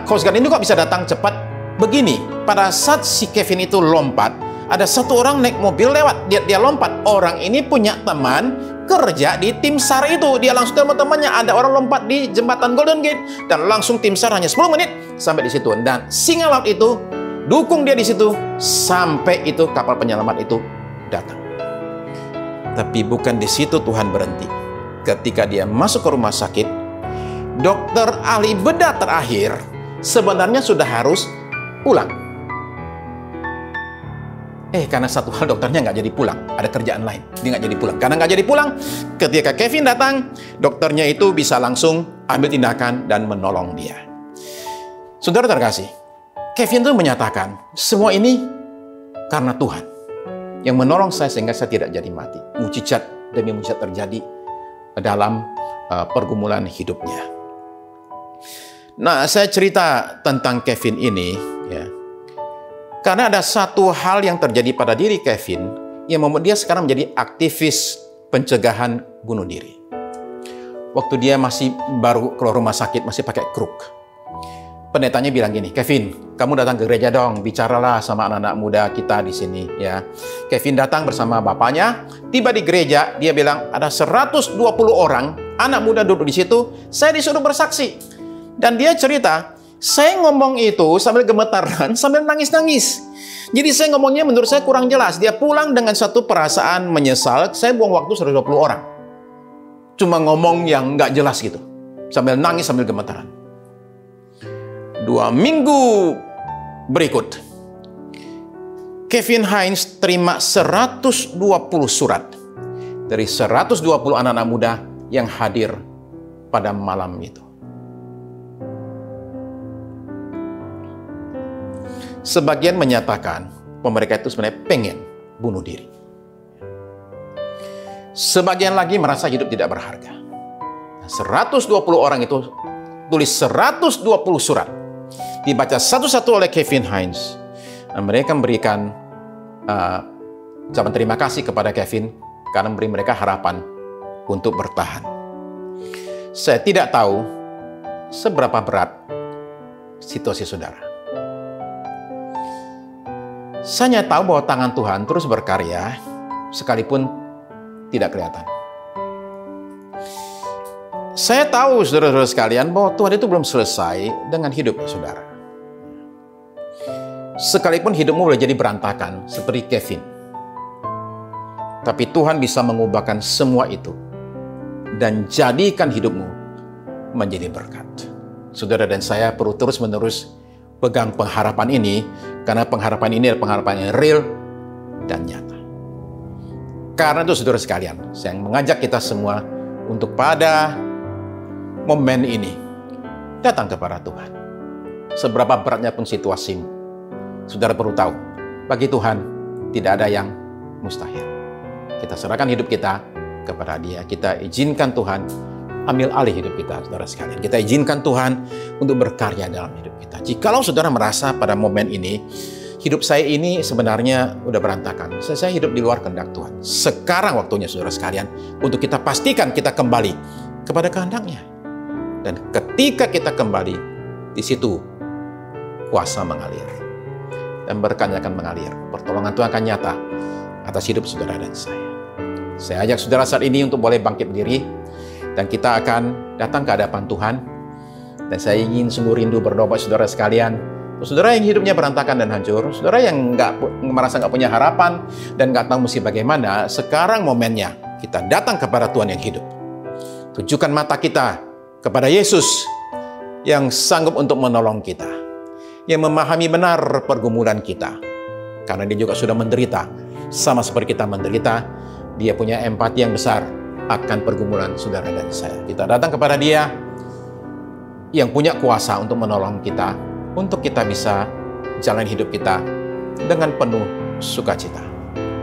Coast Guard ini kok bisa datang cepat begini? Pada saat si Kevin itu lompat, ada satu orang naik mobil lewat. Dia lompat. Orang ini punya teman kerja di tim SAR itu. Dia langsung teman-temannya, ada orang lompat di jembatan Golden Gate, dan langsung tim SAR hanya 10 menit sampai di situ. Dan singa laut itu dukung dia di situ sampai itu kapal penyelamat itu datang. Tapi bukan di situ Tuhan berhenti. Ketika dia masuk ke rumah sakit, dokter ahli bedah terakhir sebenarnya sudah harus pulang. Karena satu hal dokternya nggak jadi pulang, ada kerjaan lain, dia nggak jadi pulang. Karena nggak jadi pulang, ketika Kevin datang, dokternya itu bisa langsung ambil tindakan dan menolong dia. Saudara terkasih, Kevin itu menyatakan, semua ini karena Tuhan yang menolong saya sehingga saya tidak jadi mati. Mujizat demi mujizat terjadi dalam pergumulan hidupnya. Nah, saya cerita tentang Kevin ini, ya, karena ada satu hal yang terjadi pada diri Kevin yang membuat dia sekarang menjadi aktivis pencegahan bunuh diri. Waktu dia masih baru keluar rumah sakit, masih pakai kruk. Pendetanya bilang gini, Kevin, kamu datang ke gereja dong, bicaralah sama anak-anak muda kita di sini, ya. Kevin datang bersama bapaknya, tiba di gereja, dia bilang ada 120 orang anak muda duduk di situ, saya disuruh bersaksi. Dan dia cerita, saya ngomong itu sambil gemetaran, sambil nangis-nangis. Jadi saya ngomongnya menurut saya kurang jelas. Dia pulang dengan satu perasaan menyesal, saya buang waktu 120 orang. Cuma ngomong yang nggak jelas gitu. Sambil nangis, sambil gemetaran. 2 minggu berikut, Kevin Hines terima 120 surat dari 120 anak-anak muda yang hadir pada malam itu. Sebagian menyatakan mereka itu sebenarnya pengen bunuh diri. Sebagian lagi merasa hidup tidak berharga. 120 orang itu tulis 120 surat. Dibaca satu-satu oleh Kevin Hines. Dan mereka memberikan ucapan terima kasih kepada Kevin karena memberi mereka harapan untuk bertahan. Saya tidak tahu seberapa berat situasi saudara. Saya tahu bahwa tangan Tuhan terus berkarya sekalipun tidak kelihatan. Saya tahu saudara-saudara sekalian bahwa Tuhan itu belum selesai dengan hidup saudara. Sekalipun hidupmu boleh jadi berantakan seperti Kevin, tapi Tuhan bisa mengubahkan semua itu dan jadikan hidupmu menjadi berkat. Saudara dan saya perlu terus-menerus pegang pengharapan ini, karena pengharapan ini adalah pengharapan yang real dan nyata. Karena itu saudara sekalian, saya mengajak kita semua untuk pada momen ini datang kepada Tuhan. Seberapa beratnya pun situasimu, Saudara perlu tahu, bagi Tuhan tidak ada yang mustahil. Kita serahkan hidup kita kepada Dia. Kita izinkan Tuhan ambil alih hidup kita, saudara sekalian. Kita izinkan Tuhan untuk berkarya dalam hidup kita. Jikalau saudara merasa pada momen ini, hidup saya ini sebenarnya udah berantakan. Saya hidup di luar kehendak Tuhan. Sekarang waktunya saudara sekalian untuk kita pastikan kita kembali kepada kehendak-Nya. Dan ketika kita kembali, di situ kuasa mengalir. Dan berkat akan mengalir. Pertolongan Tuhan akan nyata atas hidup saudara dan saya. Saya ajak saudara saat ini untuk boleh bangkit berdiri. Dan kita akan datang ke hadapan Tuhan. Dan saya ingin sungguh rindu berdoa saudara sekalian. Saudara yang hidupnya berantakan dan hancur, saudara yang merasa nggak punya harapan dan nggak tahu mesti bagaimana, sekarang momennya kita datang kepada Tuhan yang hidup. Tujukan mata kita kepada Yesus yang sanggup untuk menolong kita, yang memahami benar pergumulan kita. Karena Dia juga sudah menderita, sama seperti kita menderita. Dia punya empati yang besar akan pergumulan saudara dan saya. Kita datang kepada Dia yang punya kuasa untuk menolong kita, untuk kita bisa jalan hidup kita dengan penuh sukacita.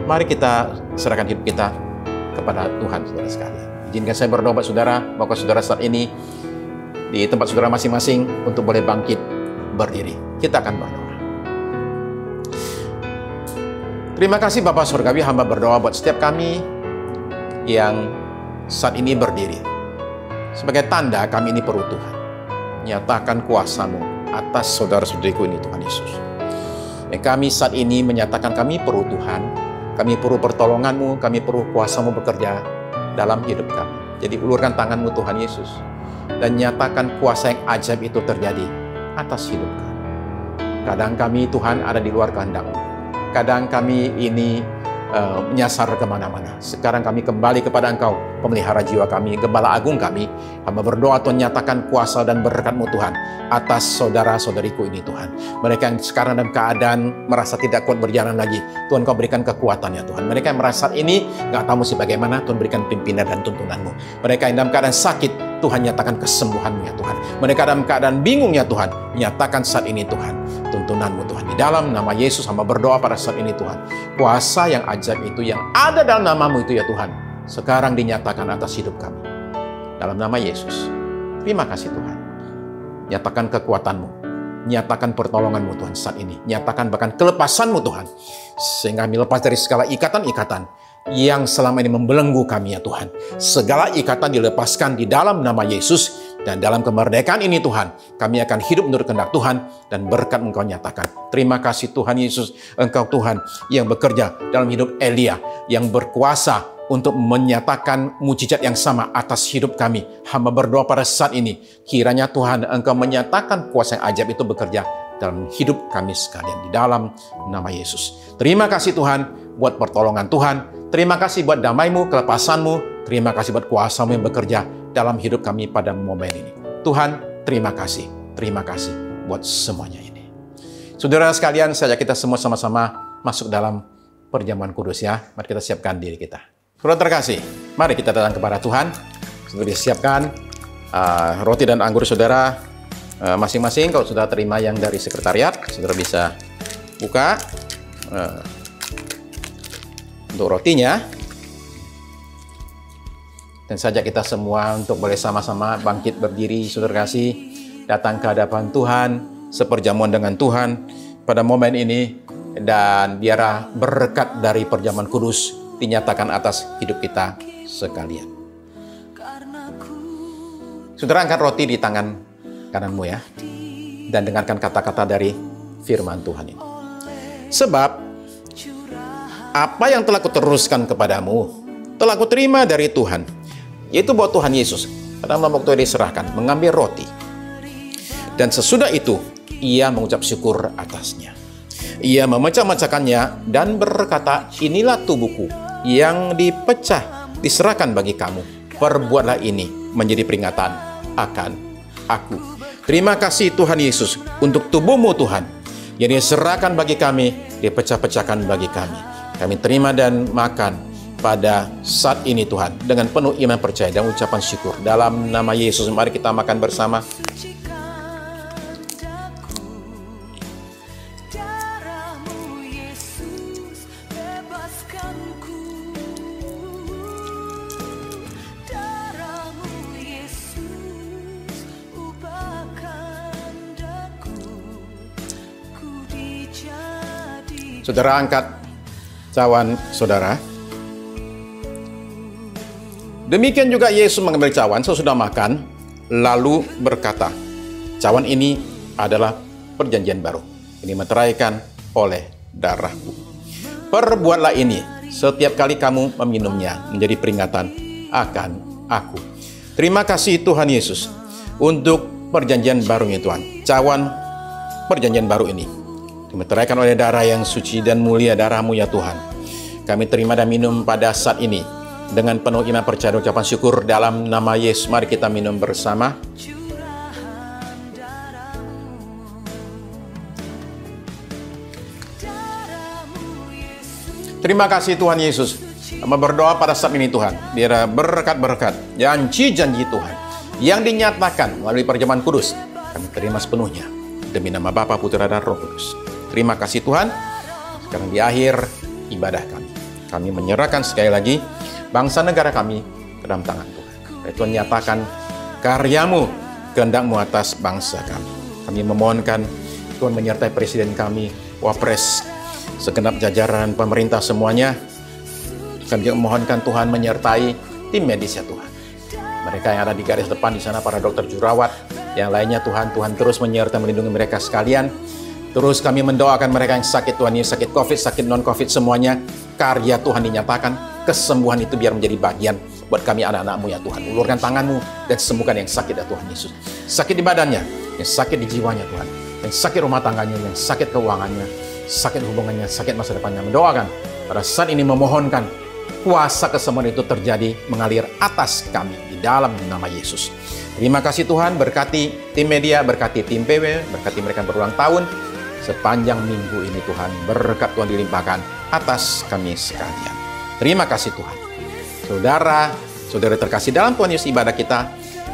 Mari kita serahkan hidup kita kepada Tuhan, saudara sekalian. Izinkan saya berdoa saudara, bahwa saudara saat ini di tempat saudara masing-masing untuk boleh bangkit berdiri. Kita akan berdoa. Terima kasih Bapa Surgawi, hamba berdoa buat setiap kami yang saat ini berdiri. Sebagai tanda kami ini perlu Tuhan. Nyatakan kuasa-Mu atas saudara-saudariku ini Tuhan Yesus. Dan kami saat ini menyatakan kami perlu Tuhan. Kami perlu pertolongan-Mu, kami perlu kuasa-Mu bekerja dalam hidup kami. Jadi ulurkan tangan-Mu Tuhan Yesus. Dan nyatakan kuasa yang ajaib itu terjadi atas hidup kami. Kadang kami Tuhan ada di luar kehendak-Mu. Kadang kami ini menyasar kemana-mana. Sekarang kami kembali kepada Engkau, pemelihara jiwa kami, Gembala Agung kami. Hamba berdoa Tuhan, nyatakan kuasa dan berkat-Mu Tuhan atas saudara-saudariku ini Tuhan. Mereka yang sekarang dalam keadaan merasa tidak kuat berjalan lagi, Tuhan Kau berikan kekuatannya Tuhan. Mereka yang merasa ini nggak tahu mesti bagaimana, Tuhan berikan pimpinan dan tuntunan-Mu. Mereka yang dalam keadaan sakit, Tuhan nyatakan kesembuhan-Mu ya Tuhan. Mereka dalam keadaan bingung ya Tuhan, nyatakan saat ini Tuhan tuntunan-Mu Tuhan. Di dalam nama Yesus hamba berdoa pada saat ini Tuhan. Kuasa yang ajaib itu yang ada dalam nama-Mu itu ya Tuhan, sekarang dinyatakan atas hidup kami. Dalam nama Yesus. Terima kasih Tuhan. Nyatakan kekuatan-Mu. Nyatakan pertolongan-Mu Tuhan saat ini. Nyatakan bahkan kelepasan-Mu Tuhan. Sehingga kami lepas dari segala ikatan-ikatan yang selama ini membelenggu kami ya Tuhan. Segala ikatan dilepaskan di dalam nama Yesus. Dan dalam kemerdekaan ini Tuhan, kami akan hidup menurut kehendak Tuhan dan berkat Engkau nyatakan. Terima kasih Tuhan Yesus, Engkau Tuhan yang bekerja dalam hidup Elia, yang berkuasa untuk menyatakan mujizat yang sama atas hidup kami. Hamba berdoa pada saat ini, kiranya Tuhan Engkau menyatakan kuasa yang ajaib itu bekerja dalam hidup kami sekalian di dalam nama Yesus. Terima kasih Tuhan buat pertolongan Tuhan. Terima kasih buat damai-Mu, kelepasan-Mu. Terima kasih buat kuasa-Mu yang bekerja dalam hidup kami pada momen ini. Tuhan, terima kasih. Terima kasih buat semuanya ini. Saudara sekalian, saya ajak kita semua sama-sama masuk dalam perjamuan kudus ya. Mari kita siapkan diri kita. Saudara terkasih, mari kita datang kepada Tuhan. Saudara siapkan roti dan anggur saudara masing-masing. Kalau sudah terima yang dari sekretariat, saudara bisa buka untuk rotinya. Dan sajak kita semua untuk boleh sama-sama bangkit berdiri, saudara kasih, datang ke hadapan Tuhan, seperjamuan dengan Tuhan pada momen ini, dan biarlah berkat dari perjamuan kudus dinyatakan atas hidup kita sekalian. Saudara angkat roti di tangan kananmu ya, dan dengarkan kata-kata dari firman Tuhan ini. Sebab apa yang telah kuteruskan kepadamu, telah kuterima dari Tuhan, yaitu bahwa Tuhan Yesus pada malam waktu diserahkan mengambil roti, dan sesudah itu ia mengucap syukur atasnya. Ia memecah-mecahkannya dan berkata, inilah tubuhku yang dipecah diserahkan bagi kamu. Perbuatlah ini menjadi peringatan akan aku. Terima kasih Tuhan Yesus untuk tubuh-Mu Tuhan yang diserahkan bagi kami, dipecah-pecahkan bagi kami. Kami terima dan makan pada saat ini Tuhan dengan penuh iman percaya dan ucapan syukur. Dalam nama Yesus mari kita makan bersama. Saudara angkat cawan saudara. Demikian juga Yesus mengambil cawan sesudah makan, lalu berkata, cawan ini adalah perjanjian baru. Ini meteraikan oleh darahku. Perbuatlah ini setiap kali kamu meminumnya, menjadi peringatan akan aku. Terima kasih Tuhan Yesus untuk perjanjian baru ini Tuhan. Cawan perjanjian baru ini dimeteraikan oleh darah yang suci dan mulia, darah-Mu ya Tuhan. Kami terima dan minum pada saat ini dengan penuh iman, percaya dan ucapan syukur dalam nama Yesus. Mari kita minum bersama. Terima kasih Tuhan Yesus. Kami berdoa pada saat ini Tuhan, biar berkat-berkat, janji-janji Tuhan yang dinyatakan melalui perjamuan kudus, kami terima sepenuhnya demi nama Bapa, Putra, dan Roh Kudus. Terima kasih Tuhan. Sekarang di akhir ibadah kami menyerahkan sekali lagi bangsa negara kami ke dalam tangan Tuhan. Tuhan nyatakan karya-Mu, kehendak-Mu atas bangsa kami. Kami memohonkan Tuhan menyertai presiden kami, wapres, segenap jajaran pemerintah semuanya. Kami juga memohonkan Tuhan menyertai tim medis ya Tuhan. Mereka yang ada di garis depan di sana, para dokter jurawat, yang lainnya Tuhan terus menyertai melindungi mereka sekalian. Terus kami mendoakan mereka yang sakit Tuhan, ini sakit COVID, sakit non-COVID semuanya. Karya Tuhan dinyatakan, kesembuhan itu biar menjadi bagian buat kami anak-anak-Mu ya Tuhan. Ulurkan tangan-Mu dan sembuhkan yang sakit ya Tuhan Yesus. Sakit di badannya, yang sakit di jiwanya Tuhan. Yang sakit rumah tangganya, yang sakit keuangannya, sakit hubungannya, sakit masa depannya. Mendoakan pada saat ini, memohonkan kuasa kesembuhan itu terjadi mengalir atas kami di dalam nama Yesus. Terima kasih Tuhan, berkati tim media, berkati tim PW, berkati mereka berulang tahun. Sepanjang minggu ini Tuhan, berkat Tuhan dilimpahkan atas kami sekalian. Terima kasih Tuhan. Saudara terkasih dalam Tuhan Yesus, ibadah kita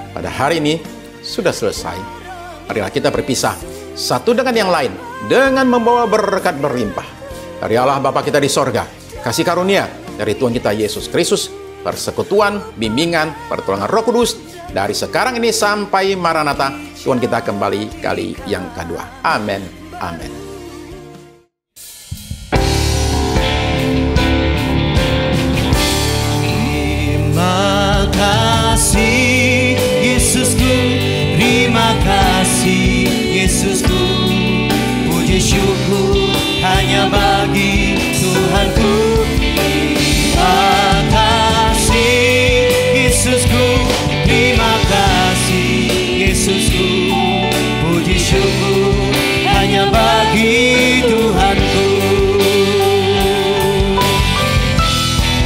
pada hari ini sudah selesai. Marilah kita berpisah satu dengan yang lain dengan membawa berkat berlimpah dari Allah Bapa kita di sorga, kasih karunia dari Tuhan kita Yesus Kristus, persekutuan, bimbingan, pertolongan Roh Kudus dari sekarang ini sampai Maranatha, Tuhan kita kembali kali yang kedua. Amin. Amin. Terima kasih Yesusku, terima kasih Yesusku, puji syukur hanya bagi Tuhanku. Terima kasih Yesusku, terima kasih Yesusku, puji syukur hanya bagi Tuhanku.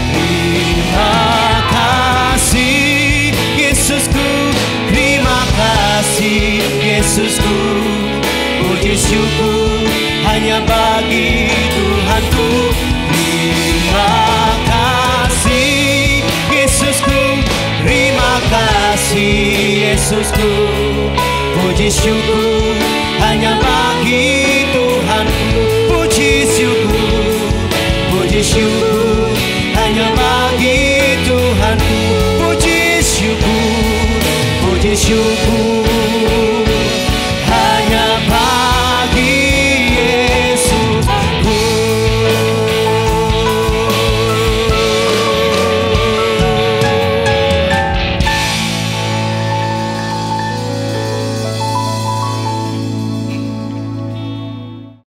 Terima kasih Yesusku, terima kasih Yesusku, puji syukur hanya bagi Tuhanku. Terima kasih Yesusku, terima kasih Yesusku, puji syukur hanya bagi Tuhanku. Puji syukur hanya bagi Tuhanku. Puji syukur